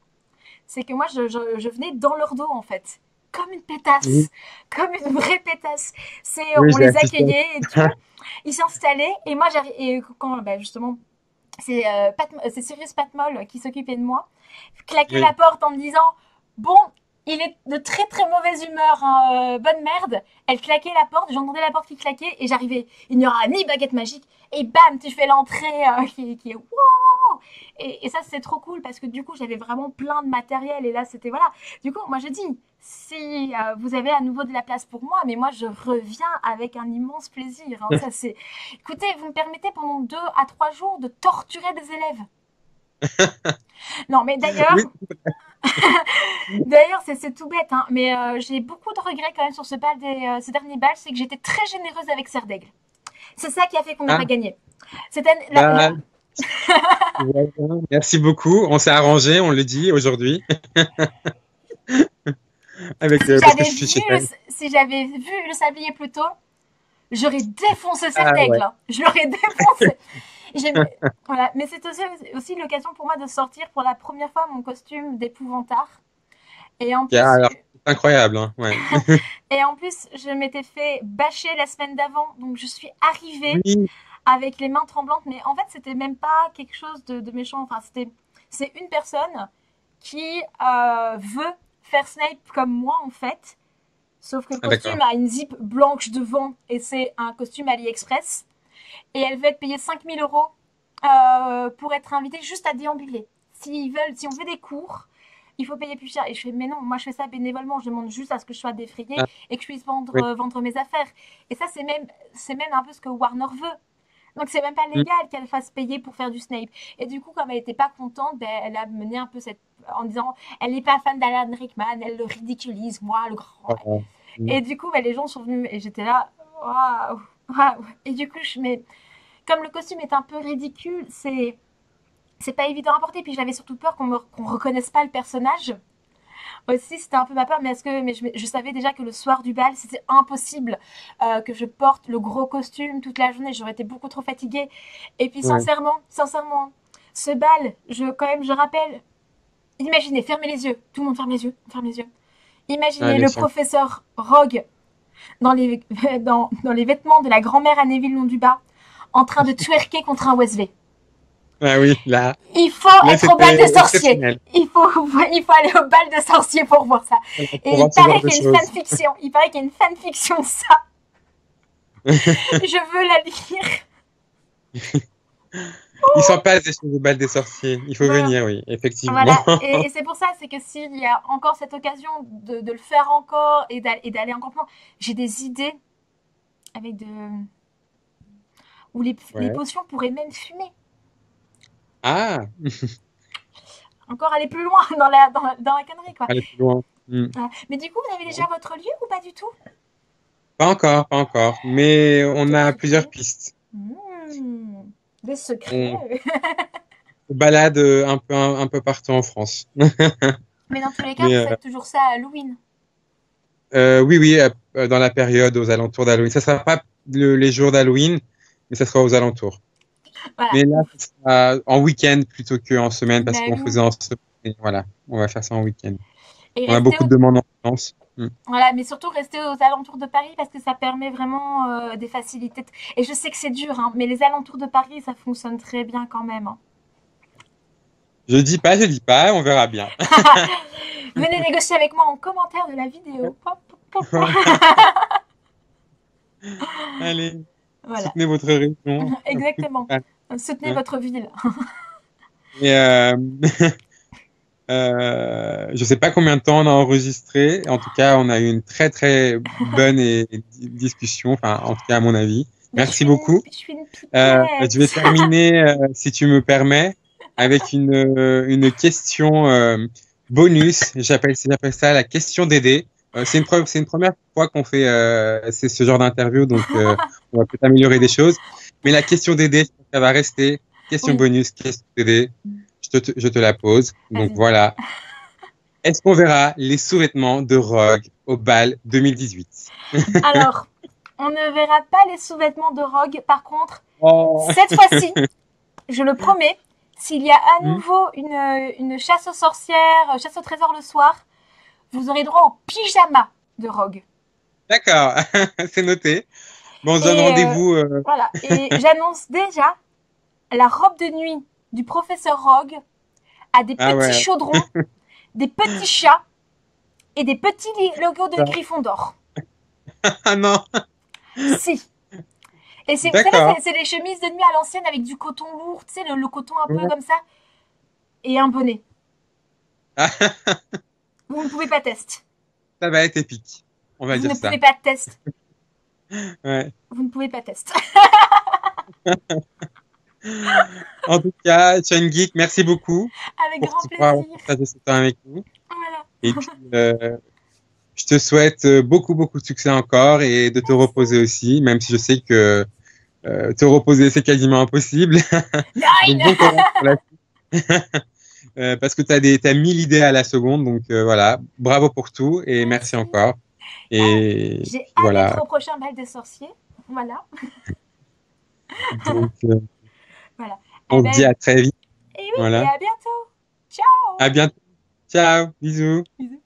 C'est que moi, je venais dans leur dos, en fait. Comme une Oui, pétasse. Comme une vraie pétasse. oui, On j'ai les assisté. accueillait et tout. Ils s'installaient. Et moi, j'arrive. Et quand, justement, c'est Cyrus Patmol qui s'occupait de moi, claquer la Oui. porte en me disant bon, il est de très très mauvaise humeur, hein, bonne merde. Elle claquait la porte, j'entendais la porte qui claquait et j'arrivais. Il n'y aura ni baguette magique et bam, tu fais l'entrée qui est wow. Et ça c'est trop cool parce que du coup j'avais vraiment plein de matériel et là c'était voilà. Du coup moi je dis si vous avez à nouveau de la place pour moi, mais moi je reviens avec un immense plaisir. Hein. Ça c'est. Écoutez, vous me permettez pendant 2 à 3 jours de torturer des élèves. Non, mais d'ailleurs, Oui. d'ailleurs, c'est tout bête, hein, mais j'ai beaucoup de regrets quand même sur ce dernier bal, c'est que j'étais très généreuse avec Serdaigle. C'est ça qui a fait qu'on n'a pas Ah, gagné. bah, voilà. Merci beaucoup. On s'est arrangé, on le dit aujourd'hui, avec parce que je suis chez elle. Si j'avais vu le sablier plus tôt, j'aurais défoncé Ah Serdaigle. ouais. Hein. Je l'aurais défoncé. Voilà. Mais c'est aussi l'occasion pour moi de sortir pour la première fois mon costume d'épouvantard. Et en plus, Alors, c'est incroyable, hein. Ouais. je m'étais fait bâcher la semaine d'avant, donc je suis arrivée Oui. avec les mains tremblantes, mais en fait, c'était même pas quelque chose de méchant. Enfin, c'est une personne qui veut faire Snape comme moi, en fait. Sauf que le Ah, d'accord. costume a une zip blanche devant et c'est un costume AliExpress. Et elle veut être payée 5 000 euros pour être invité juste à déambuler. S'ils veulent, si on fait des cours, il faut payer plus cher. Et je fais, mais non, moi je fais ça bénévolement, je demande juste à ce que je sois défrayée Ah, et que je puisse oui. vendre mes affaires. Et ça, c'est même un peu ce que Warner veut. Donc c'est même pas Mm. légal qu'elle fasse payer pour faire du Snape. Et du coup, comme elle était pas contente, ben, elle a mené un peu cette en disant, elle n'est pas fan d'Alan Rickman, elle le ridiculise, moi, le grand. Ah, mm. Et du coup, ben, les gens sont venus et j'étais là, waouh, waouh. Et du coup, mais comme le costume est un peu ridicule, c'est pas évident à porter. Puis j'avais surtout peur qu'on reconnaisse pas le personnage. Aussi, c'était un peu ma peur, mais je savais déjà que le soir du bal, c'était impossible que je porte le gros costume toute la journée. J'aurais été beaucoup trop fatiguée. Et puis Ouais. sincèrement, ce bal, je rappelle, imaginez, fermez les yeux, tout le monde ferme les yeux, ferme les yeux. Imaginez Allez, le chien. professeur Rogue dans les, dans les vêtements de la grand-mère à Neville Londubat, en train de twerker contre un Wesley. Ah oui, Il faut là être au bal c'était de sorciers. exceptionnel. Il faut aller au bal de sorciers pour voir ça. Voilà, Et pour il voir ce paraît genre de qu'il y a une choses. fanfiction. Il paraît qu'il y a une fanfiction de ça. Je veux la lire. Ils s'en passent des choses au bal des sorciers. Il faut Voilà. venir, oui, effectivement. Voilà. Et c'est pour ça, c'est que s'il y a encore cette occasion de le faire encore et d'aller encore plus loin, j'ai des idées avec de où les Ouais. potions pourraient même fumer. Ah, Encore aller plus loin dans la connerie, quoi. aller plus loin. Mm. Voilà. Mais du coup, vous avez déjà votre lieu ou pas du tout? Pas encore, pas encore. Mais on Quel a plusieurs secret? pistes. Mmh, des On secrets. se balade un peu partout en France. Mais dans tous les cas, Mais vous faites toujours ça à Halloween. oui, oui, dans la période aux alentours d'Halloween. Ça sera pas les jours d'Halloween, mais ça sera aux alentours. Voilà. Mais là, ça sera en week-end plutôt qu'en semaine parce Bah qu'on oui. faisait en semaine. Et voilà, on va faire ça en week-end. Et On a beaucoup de demandes en France. Mm. voilà, mais surtout rester aux alentours de Paris parce que ça permet vraiment des facilités. Et je sais que c'est dur, hein, mais les alentours de Paris, ça fonctionne très bien quand même, hein. Je dis pas, on verra bien. Venez négocier avec moi en commentaire de la vidéo. Hop, hop, hop. Allez, Voilà, soutenez votre région. exactement. Soutenez votre ville. Et je sais pas combien de temps on a enregistré. En tout cas, on a eu une très très bonne discussion. Enfin, en tout cas, à mon avis. Mais Merci beaucoup. je suis une Je vais pipette. terminer, si tu me permets, avec une question bonus. J'appelle ça la question d'aider. C'est une première fois qu'on fait ce genre d'interview, donc on va peut-être améliorer des choses. Mais la question d'aider, ça va rester. Question Oui, bonus, question d'aider. Je te la pose. Donc vas-y. voilà. Est-ce qu'on verra les sous-vêtements de Rogue au bal 2018? Alors, on ne verra pas les sous-vêtements de Rogue. Par contre, Oh. cette fois-ci, je le promets, s'il y a à Hmm, nouveau une chasse aux sorcières, chasse au trésor le soir, vous aurez droit au pyjama de Rogue. d'accord, c'est noté. Bon, on se donne Et rendez-vous. voilà. Et j'annonce déjà la robe de nuit du professeur Rogue a des Ah petits ouais. chaudrons, des petits chats et des petits logos de Gryffondor. Ah non, Si. Et vous savez, d'accord. c'est les chemises de nuit à l'ancienne avec du coton lourd, tu sais, le coton un peu Ouais. comme ça, et un bonnet. Ah, Vous ne pouvez pas tester. ça va être épique. On va Vous dire ne ça. pouvez pas tester. Ouais. Vous ne pouvez pas tester. En tout cas, Chain Geek, merci beaucoup Avec pour grand avoir plaisir. partagé ce temps avec nous. Voilà. Et puis, je te souhaite beaucoup, beaucoup de succès encore et de te reposer aussi, même si je sais que te reposer, c'est quasiment impossible. Donc, bon Nine. courage pour la parce que t'as 1000 idées à la seconde. Donc, voilà. Bravo pour tout et merci Merci. encore. Ah, Et j'ai hâte voilà. d'être au prochain bal des sorciers. Voilà. Donc, Voilà. Eh on se dit ben, à très vite. et oui, et Voilà. à bientôt. Ciao. À bientôt. Ciao. Bisous. Bisous.